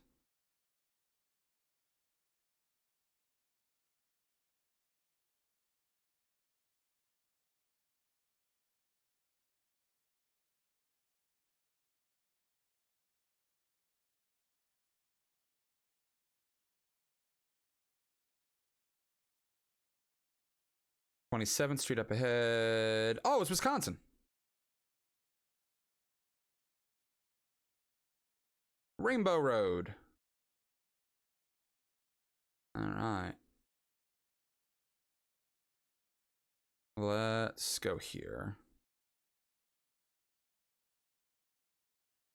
"27th Street up ahead." Oh, it's Wisconsin. Rainbow Road. All right. Let's go here.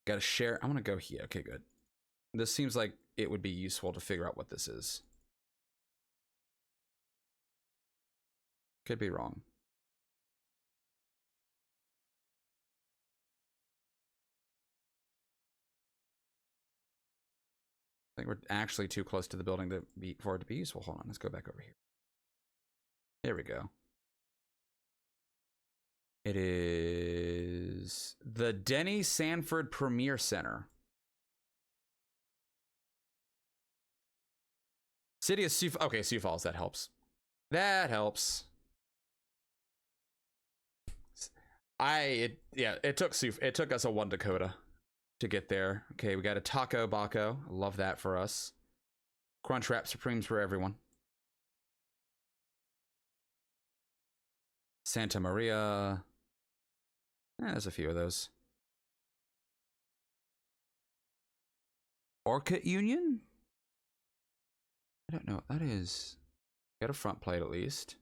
Got to share. I want to go here. Okay, good. This seems like it would be useful to figure out what this is. Could be wrong. I think we're actually too close to the building for it to be useful. Hold on, let's go back over here. There we go. It is the Denny Sanford Premier Center. City of Sioux. Okay, Sioux Falls. That helps. That helps. It took us a 1 Dakota to get there. Okay, we got a Taco Baco. Love that for us. Crunchwrap Supremes for everyone. Santa Maria. There's a few of those. Orchid Union? I don't know what that is. Got a front plate at least.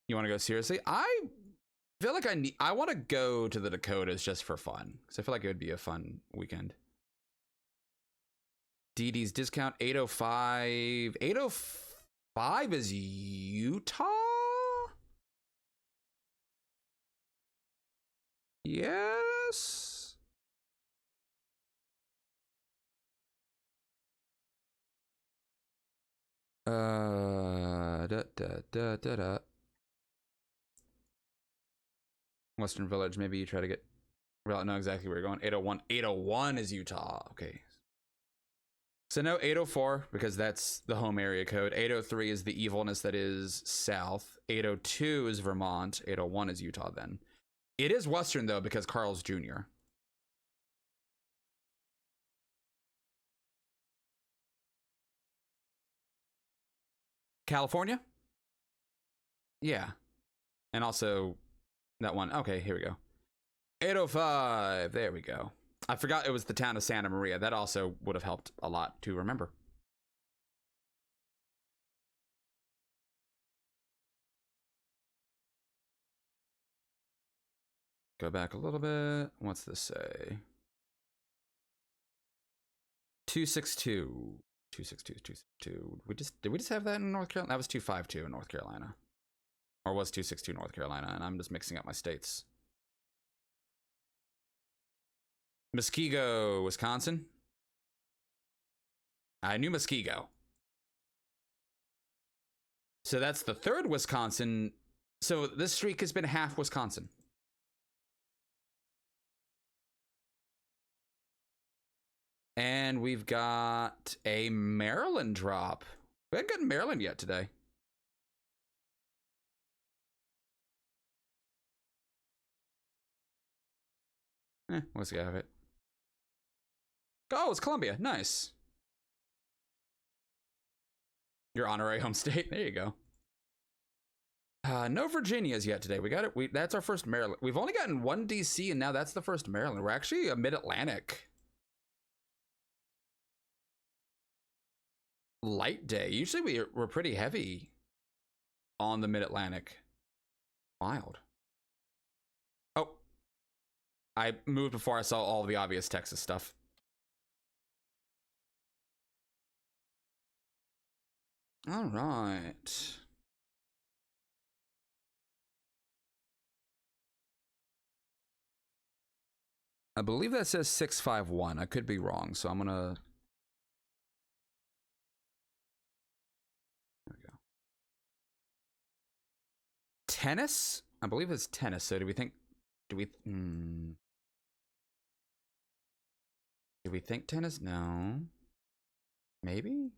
You want to go seriously? I feel like I want to go to the Dakotas just for fun, because I feel like it would be a fun weekend. DD's discount 805. 805 is Utah? Yes. Western Village. Maybe you try to get... I don't know exactly where you're going. 801. 801 is Utah. Okay. So no 804, because that's the home area code. 803 is the evilness that is south. 802 is Vermont. 801 is Utah then. It is Western, though, because Carl's Jr. California? Yeah. And also that one. Okay, here we go. 805. There we go. I forgot it was the town of Santa Maria. That also would have helped a lot to remember. Go back a little bit. What's this say? 262. 262, 262. Did we just have that in North Carolina? That was 252 in North Carolina. Or was 262 North Carolina, and I'm just mixing up my states. Muskego, Wisconsin. I knew Muskego. So that's the third Wisconsin. So this streak has been half Wisconsin. And we've got a Maryland drop. We haven't gotten Maryland yet today. Let's have it. Oh, it's Columbia. Nice. Your honorary home state. There you go. No Virginias yet today. We got it. That's our first Maryland. We've only gotten one DC, and now that's the first Maryland. We're actually a mid-Atlantic light day. Usually we're pretty heavy on the mid-Atlantic. Wild. Oh. I moved before I saw all the obvious Texas stuff. All right. I believe that says 651. I could be wrong, so I'm gonna... There we go. Tennis? I believe it's tennis. So do we think tennis? No. Maybe?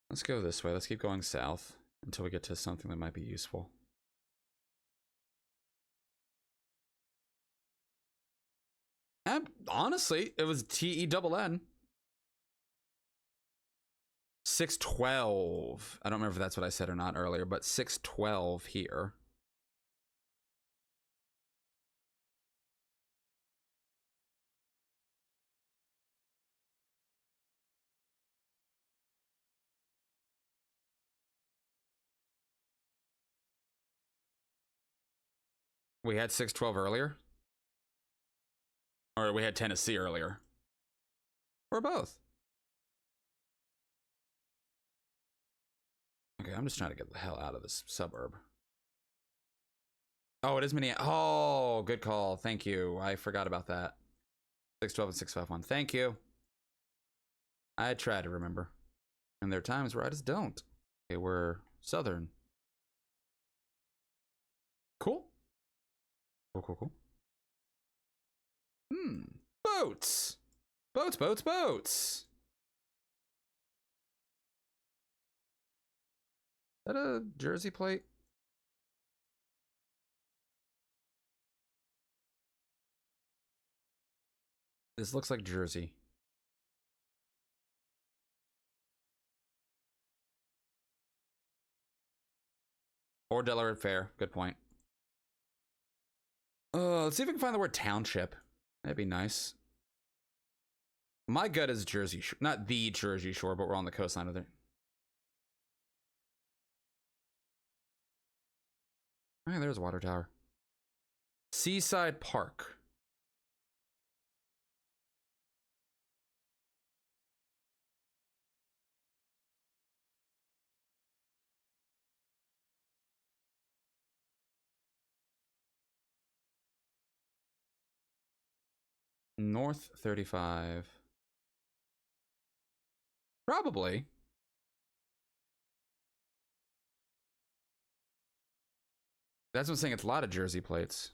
Let's go this way. Let's keep going south until we get to something that might be useful. And honestly, it was TENN. 612. I don't remember if that's what I said or not earlier, but 612 here. We had 612 earlier? Or we had Tennessee earlier? Or both? Okay, I'm just trying to get the hell out of this suburb. Oh, it is Minneapolis. Oh, good call. Thank you. I forgot about that. 612 and 651. Thank you. I try to remember. And there are times where I just don't. Okay, we're southern. Cool. Cool. Boats. Boats. Is that a Jersey plate? This looks like Jersey. Or Delaware Fair. Good point. Let's see if we can find the word township. That'd be nice. My gut is Jersey Shore. Not the Jersey Shore, but we're on the coastline of it. Oh, there's Water Tower. Seaside Park. North 35. Probably. That's what I'm saying. It's a lot of Jersey plates.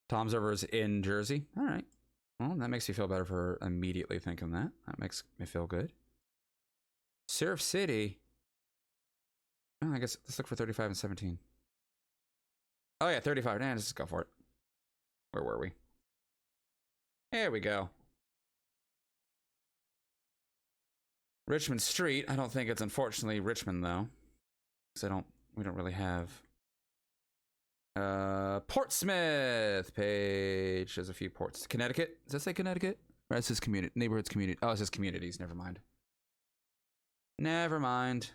Tom's River's in Jersey. All right. Well, that makes me feel better for immediately thinking that. That makes me feel good. Surf City. Oh, I guess let's look for 35 and 17. Oh, yeah, 35. Nah, let's just go for it. Where were we? There we go. Richmond Street. I don't think it's unfortunately Richmond, though. Because we don't really have... Portsmouth page. There's a few ports. Connecticut? Does that say Connecticut? Or it says community, neighborhoods, community. Oh, it says communities. Never mind. Never mind.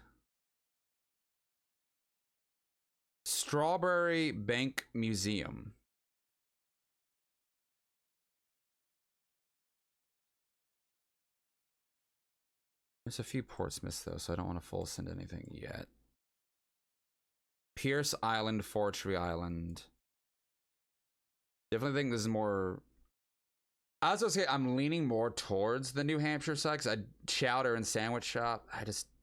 Strawberry Bank Museum. There's a few Portsmouths though, so I don't want to full send anything yet. Pierce Island, Fortree Island. Definitely think this is more. I was gonna say I'm leaning more towards the New Hampshire side because Chowder and Sandwich Shop.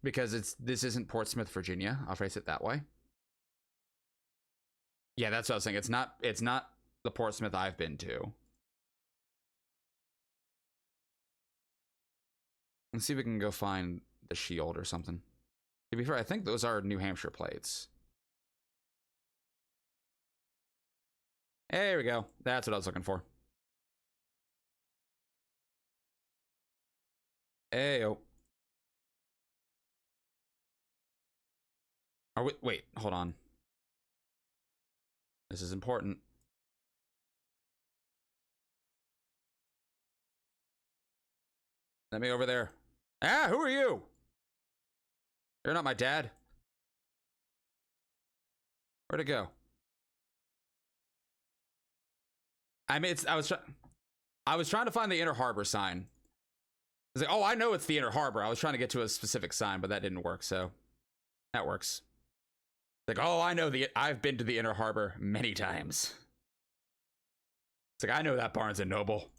Because this isn't Portsmouth, Virginia. I'll phrase it that way. Yeah, that's what I was saying. It's not the Portsmouth I've been to. Let's see if we can go find the Shield or something. To be fair, I think those are New Hampshire plates. There we go. That's what I was looking for. Ayo. Wait, hold on. This is important. Let me over there. Ah, who are you? You're not my dad. Where'd it go? I mean, I was trying to find the Inner Harbor sign. I was like, oh, I know it's the Inner Harbor. I was trying to get to a specific sign, but that didn't work, so that works. Like, oh, I've been to the Inner Harbor many times. It's like, I know that Barnes and Noble.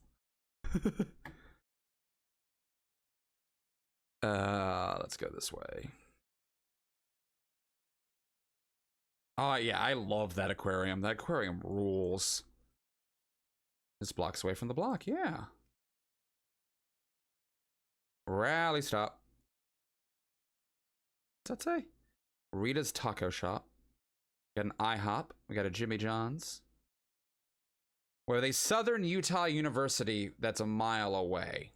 Let's go this way. Oh, yeah, I love that aquarium. That aquarium rules. It's blocks away from the block, yeah. Rally stop. What's that say? Rita's Taco Shop. We got an IHOP. We got a Jimmy John's. We're the Southern Utah University that's a mile away.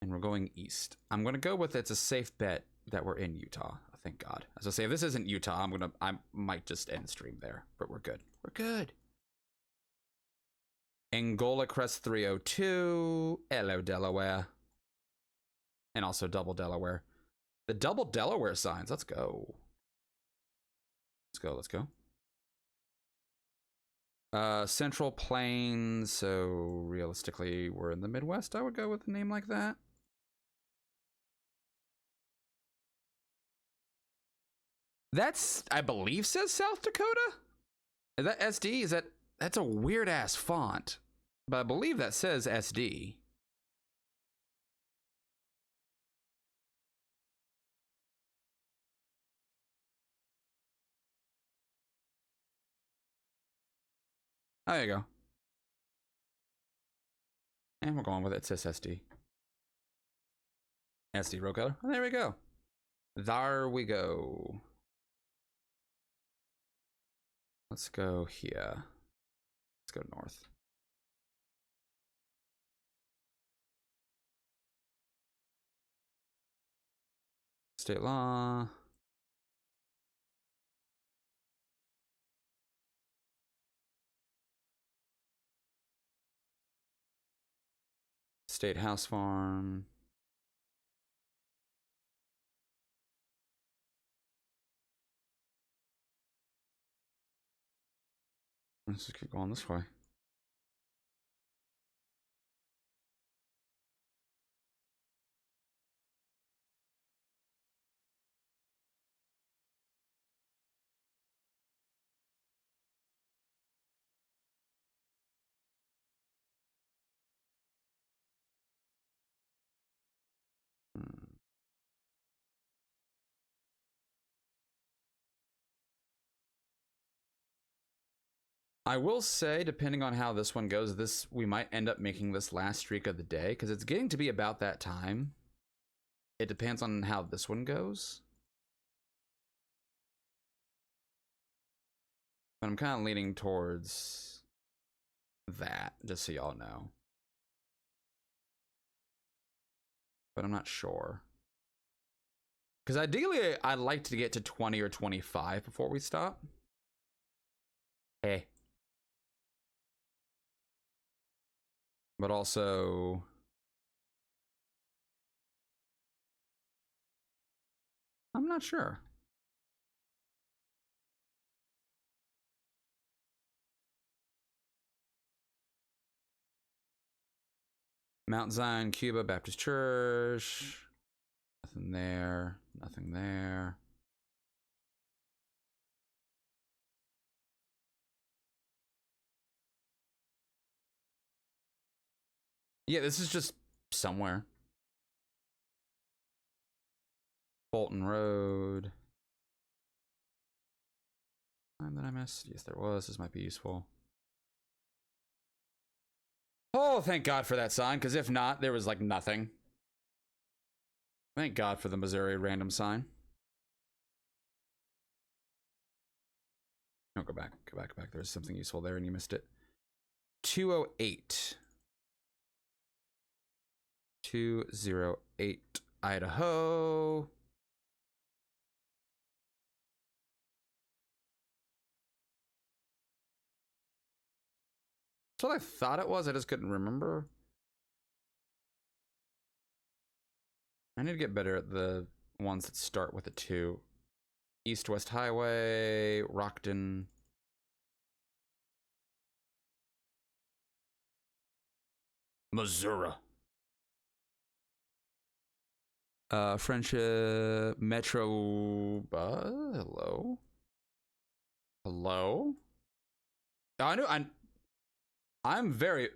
And we're going east. I'm gonna go with it's a safe bet that we're in Utah. Thank God. As I say, if this isn't Utah, I might just end stream there. But we're good. We're good. Angola Crest 302. Hello, Delaware. And also double Delaware. The double Delaware signs. Let's go. Let's go. Central Plains. So realistically, we're in the Midwest. I would go with a name like that. That's, I believe, says South Dakota. Is that SD? That's a weird ass font, but I believe that says SD. Oh, there you go. And we're going with it. It says SD. SD road color. Oh, there we go. There we go. Let's go here. Let's go north. State law. State house farm. Let's just keep going this way. I will say, depending on how this one goes, we might end up making this last streak of the day, because it's getting to be about that time. It depends on how this one goes. But I'm kind of leaning towards that, just so y'all know. But I'm not sure. Because ideally, I'd like to get to 20 or 25 before we stop. Hey. but also I'm not sure. Mount Zion, Cuba, Baptist Church. Nothing there. Nothing there. Yeah, this is just somewhere. Bolton Road. Time that I missed? Yes, there was. This might be useful. Oh, thank God for that sign, because if not, there was like nothing. Thank God for the Missouri random sign. No, go back. Go back, go back. There's something useful there and you missed it. 208. 208. Idaho. That's what I thought it was. I just couldn't remember. I need to get better at the ones that start with a 2. East-West Highway, Rockton. Missouri. Friendship Metro. Hello. Hello. I know. I'm very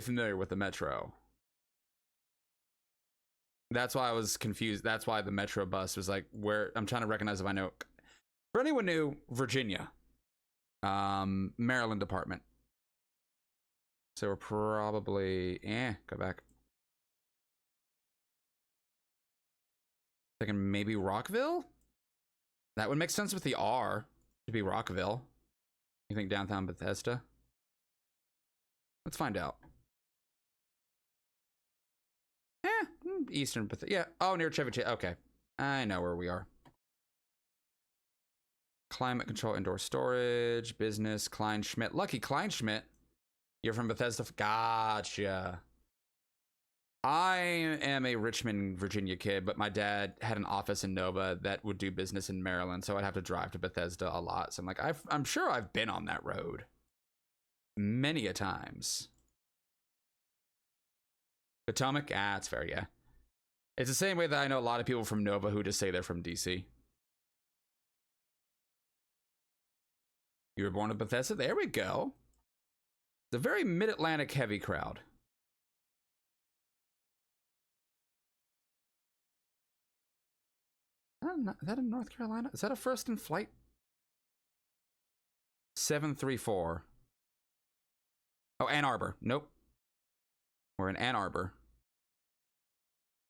familiar with the Metro. That's why I was confused. That's why the Metro bus was like where I'm trying to recognize if I know. For anyone new, Virginia, Maryland department. So we're probably go back. Thinking maybe Rockville. That would make sense with the R to be Rockville. You think downtown Bethesda? Let's find out. Eastern Bethesda. Yeah. Oh, near Chevy Chase. Okay. I know where we are. Climate control, indoor storage, business, Kleinschmidt. Lucky Kleinschmidt. You're from Bethesda. Gotcha. I am a Richmond, Virginia kid, but my dad had an office in Nova that would do business in Maryland, so I'd have to drive to Bethesda a lot. So I'm like, I'm sure I've been on that road many a times. Potomac? Ah, it's fair, yeah. It's the same way that I know a lot of people from Nova who just say they're from DC. You were born in Bethesda? There we go. It's a very mid-Atlantic heavy crowd. Is that in North Carolina? Is that a first in flight? 734. Oh, Ann Arbor. Nope. We're in Ann Arbor.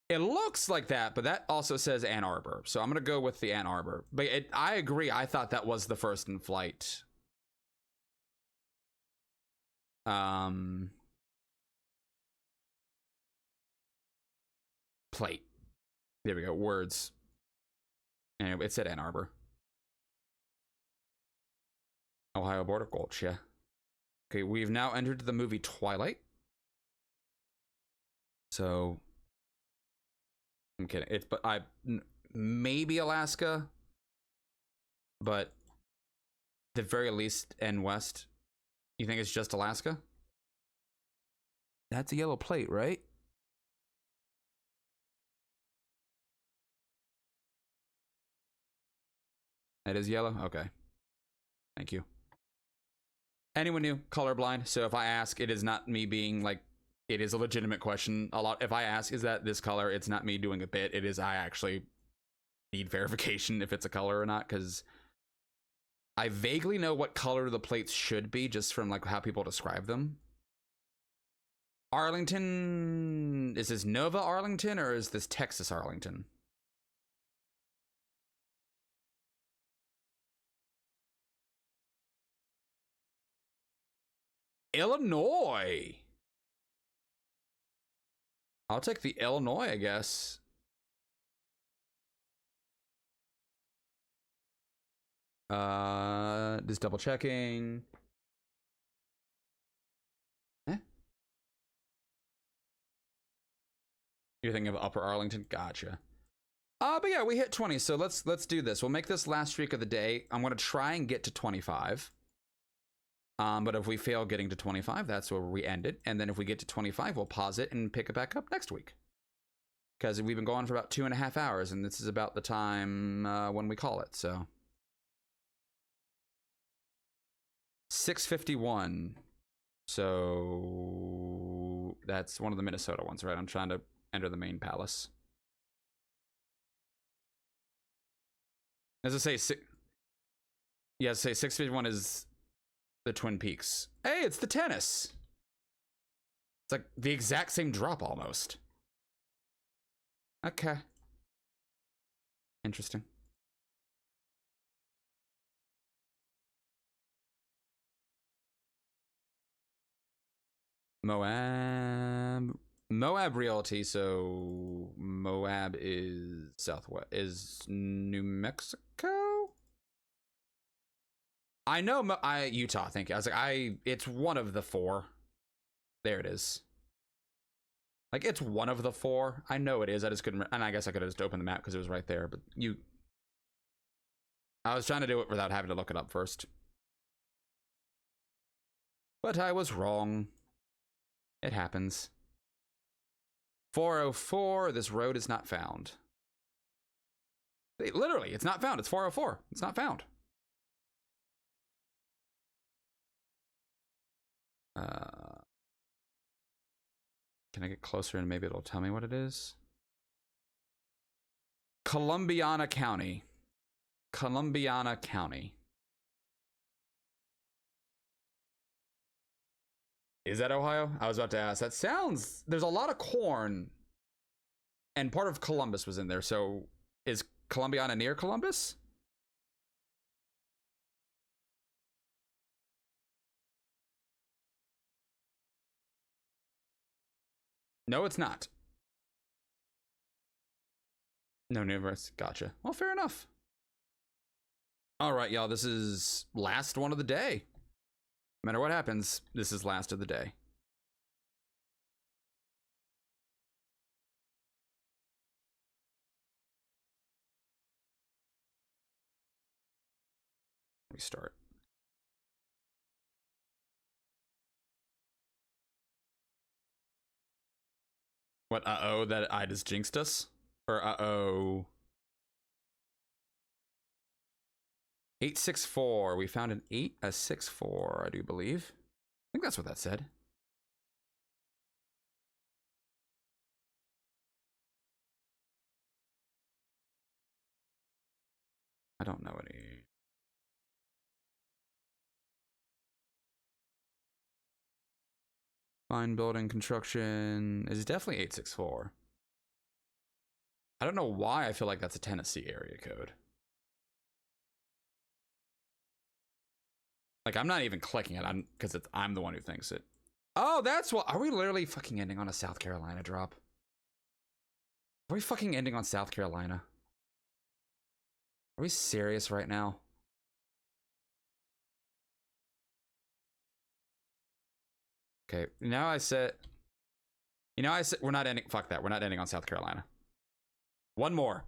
It looks like that, but that also says Ann Arbor. So I'm going to go with the Ann Arbor. But I agree. I thought that was the first in flight. Plate. There we go. Words. Anyway, it said Ann Arbor. Ohio Border Gulch, yeah. Okay, we've now entered the movie Twilight. So I'm kidding. Maybe Alaska, but the very least and west. You think it's just Alaska? That's a yellow plate, right? That is yellow? Okay. Thank you. Anyone new? Colorblind. So if I ask, it is not me being like, it is a legitimate question. If I ask, is that this color? It's not me doing a bit. It is I actually need verification if it's a color or not, because I vaguely know what color the plates should be just from like how people describe them. Arlington, is this Nova Arlington or is this Texas Arlington? Illinois. I'll take the Illinois, I guess. Just double checking. You're thinking of Upper Arlington? Gotcha. But yeah, we hit 20, so let's do this. We'll make this last streak of the day. I'm gonna try and get to 25. But if we fail getting to 25, that's where we end it. And then if we get to 25, we'll pause it and pick it back up next week. Because we've been going for about 2.5 hours, and this is about the time when we call it, so. 6:51. So that's one of the Minnesota ones, right? I'm trying to enter the main palace. As I say, yeah, 6:51 is the Twin Peaks. Hey, it's the tennis. It's like the exact same drop almost. Okay. Interesting. Moab Realty, so Moab is southwest, is New Mexico? I know Utah, thank you. I was like, it's one of the 4. There it is. Like, it's one of the 4. I know it is, I just couldn't, and I guess I could have just opened the map because it was right there, but I was trying to do it without having to look it up first. But I was wrong. It happens. 404, this road is not found. Literally, it's not found. It's 404. It's not found. Can I get closer and maybe it'll tell me what it is? Columbiana County. Columbiana County. Is that Ohio? I was about to ask. That sounds... There's a lot of corn. And part of Columbus was in there. So is Columbiana near Columbus? No, it's not. No, Universe. Gotcha. Well, fair enough. All right, y'all. This is last one of the day. No matter what happens, this is last of the day. Restart. What, uh-oh, that I just jinxed us? Or uh-oh. 864. We found an 864, I do believe. I think that's what that said. I don't know any. Fine building construction is definitely 864. I don't know why I feel like that's a Tennessee area code. Like, I'm not even clicking it because I'm the one who thinks it. Oh, that's what. Are we literally fucking ending on a South Carolina drop? Are we fucking ending on South Carolina? Are we serious right now? Okay, now I said... You know, I said we're not ending... Fuck that, we're not ending on South Carolina. One more.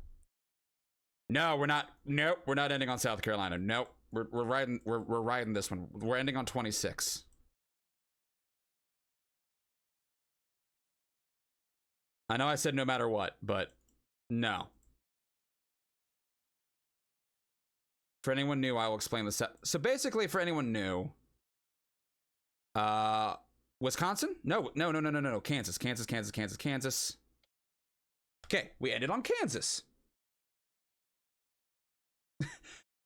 No, we're not... Nope, we're not ending on South Carolina. Nope. We're riding this one. We're ending on 26. I know I said no matter what, but no. For anyone new, I will explain the set. So basically, for anyone new, Wisconsin? No. Kansas. Okay, we ended on Kansas.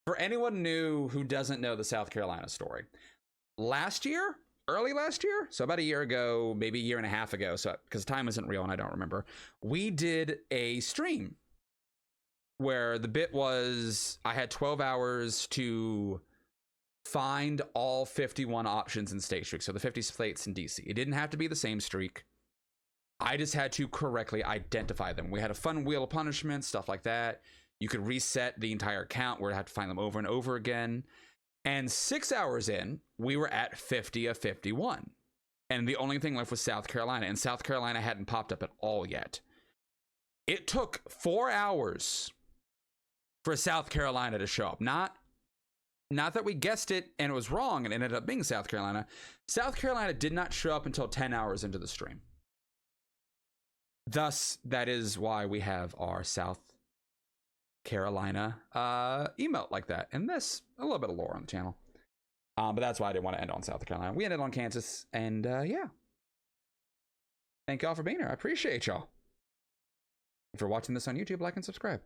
For anyone new who doesn't know the South Carolina story, early last year, so about a year ago, maybe a year and a half ago, so because time isn't real and I don't remember, we did a stream where the bit was I had 12 hours to find all 51 options in state streak, so the 50 states in DC. It didn't have to be the same streak. I just had to correctly identify them. We had a fun wheel of punishment, stuff like that. You could reset the entire count where I had to find them over and over again. And 6 hours in, we were at 50 of 51. And the only thing left was South Carolina. And South Carolina hadn't popped up at all yet. It took 4 hours for South Carolina to show up. Not that we guessed it and it was wrong and it ended up being South Carolina. South Carolina did not show up until 10 hours into the stream. Thus, that is why we have our South Carolina emote like that. And that's a little bit of lore on the channel. But that's why I didn't want to end on South Carolina. We ended on Kansas. And yeah. Thank y'all for being here. I appreciate y'all. If you're watching this on YouTube, like and subscribe.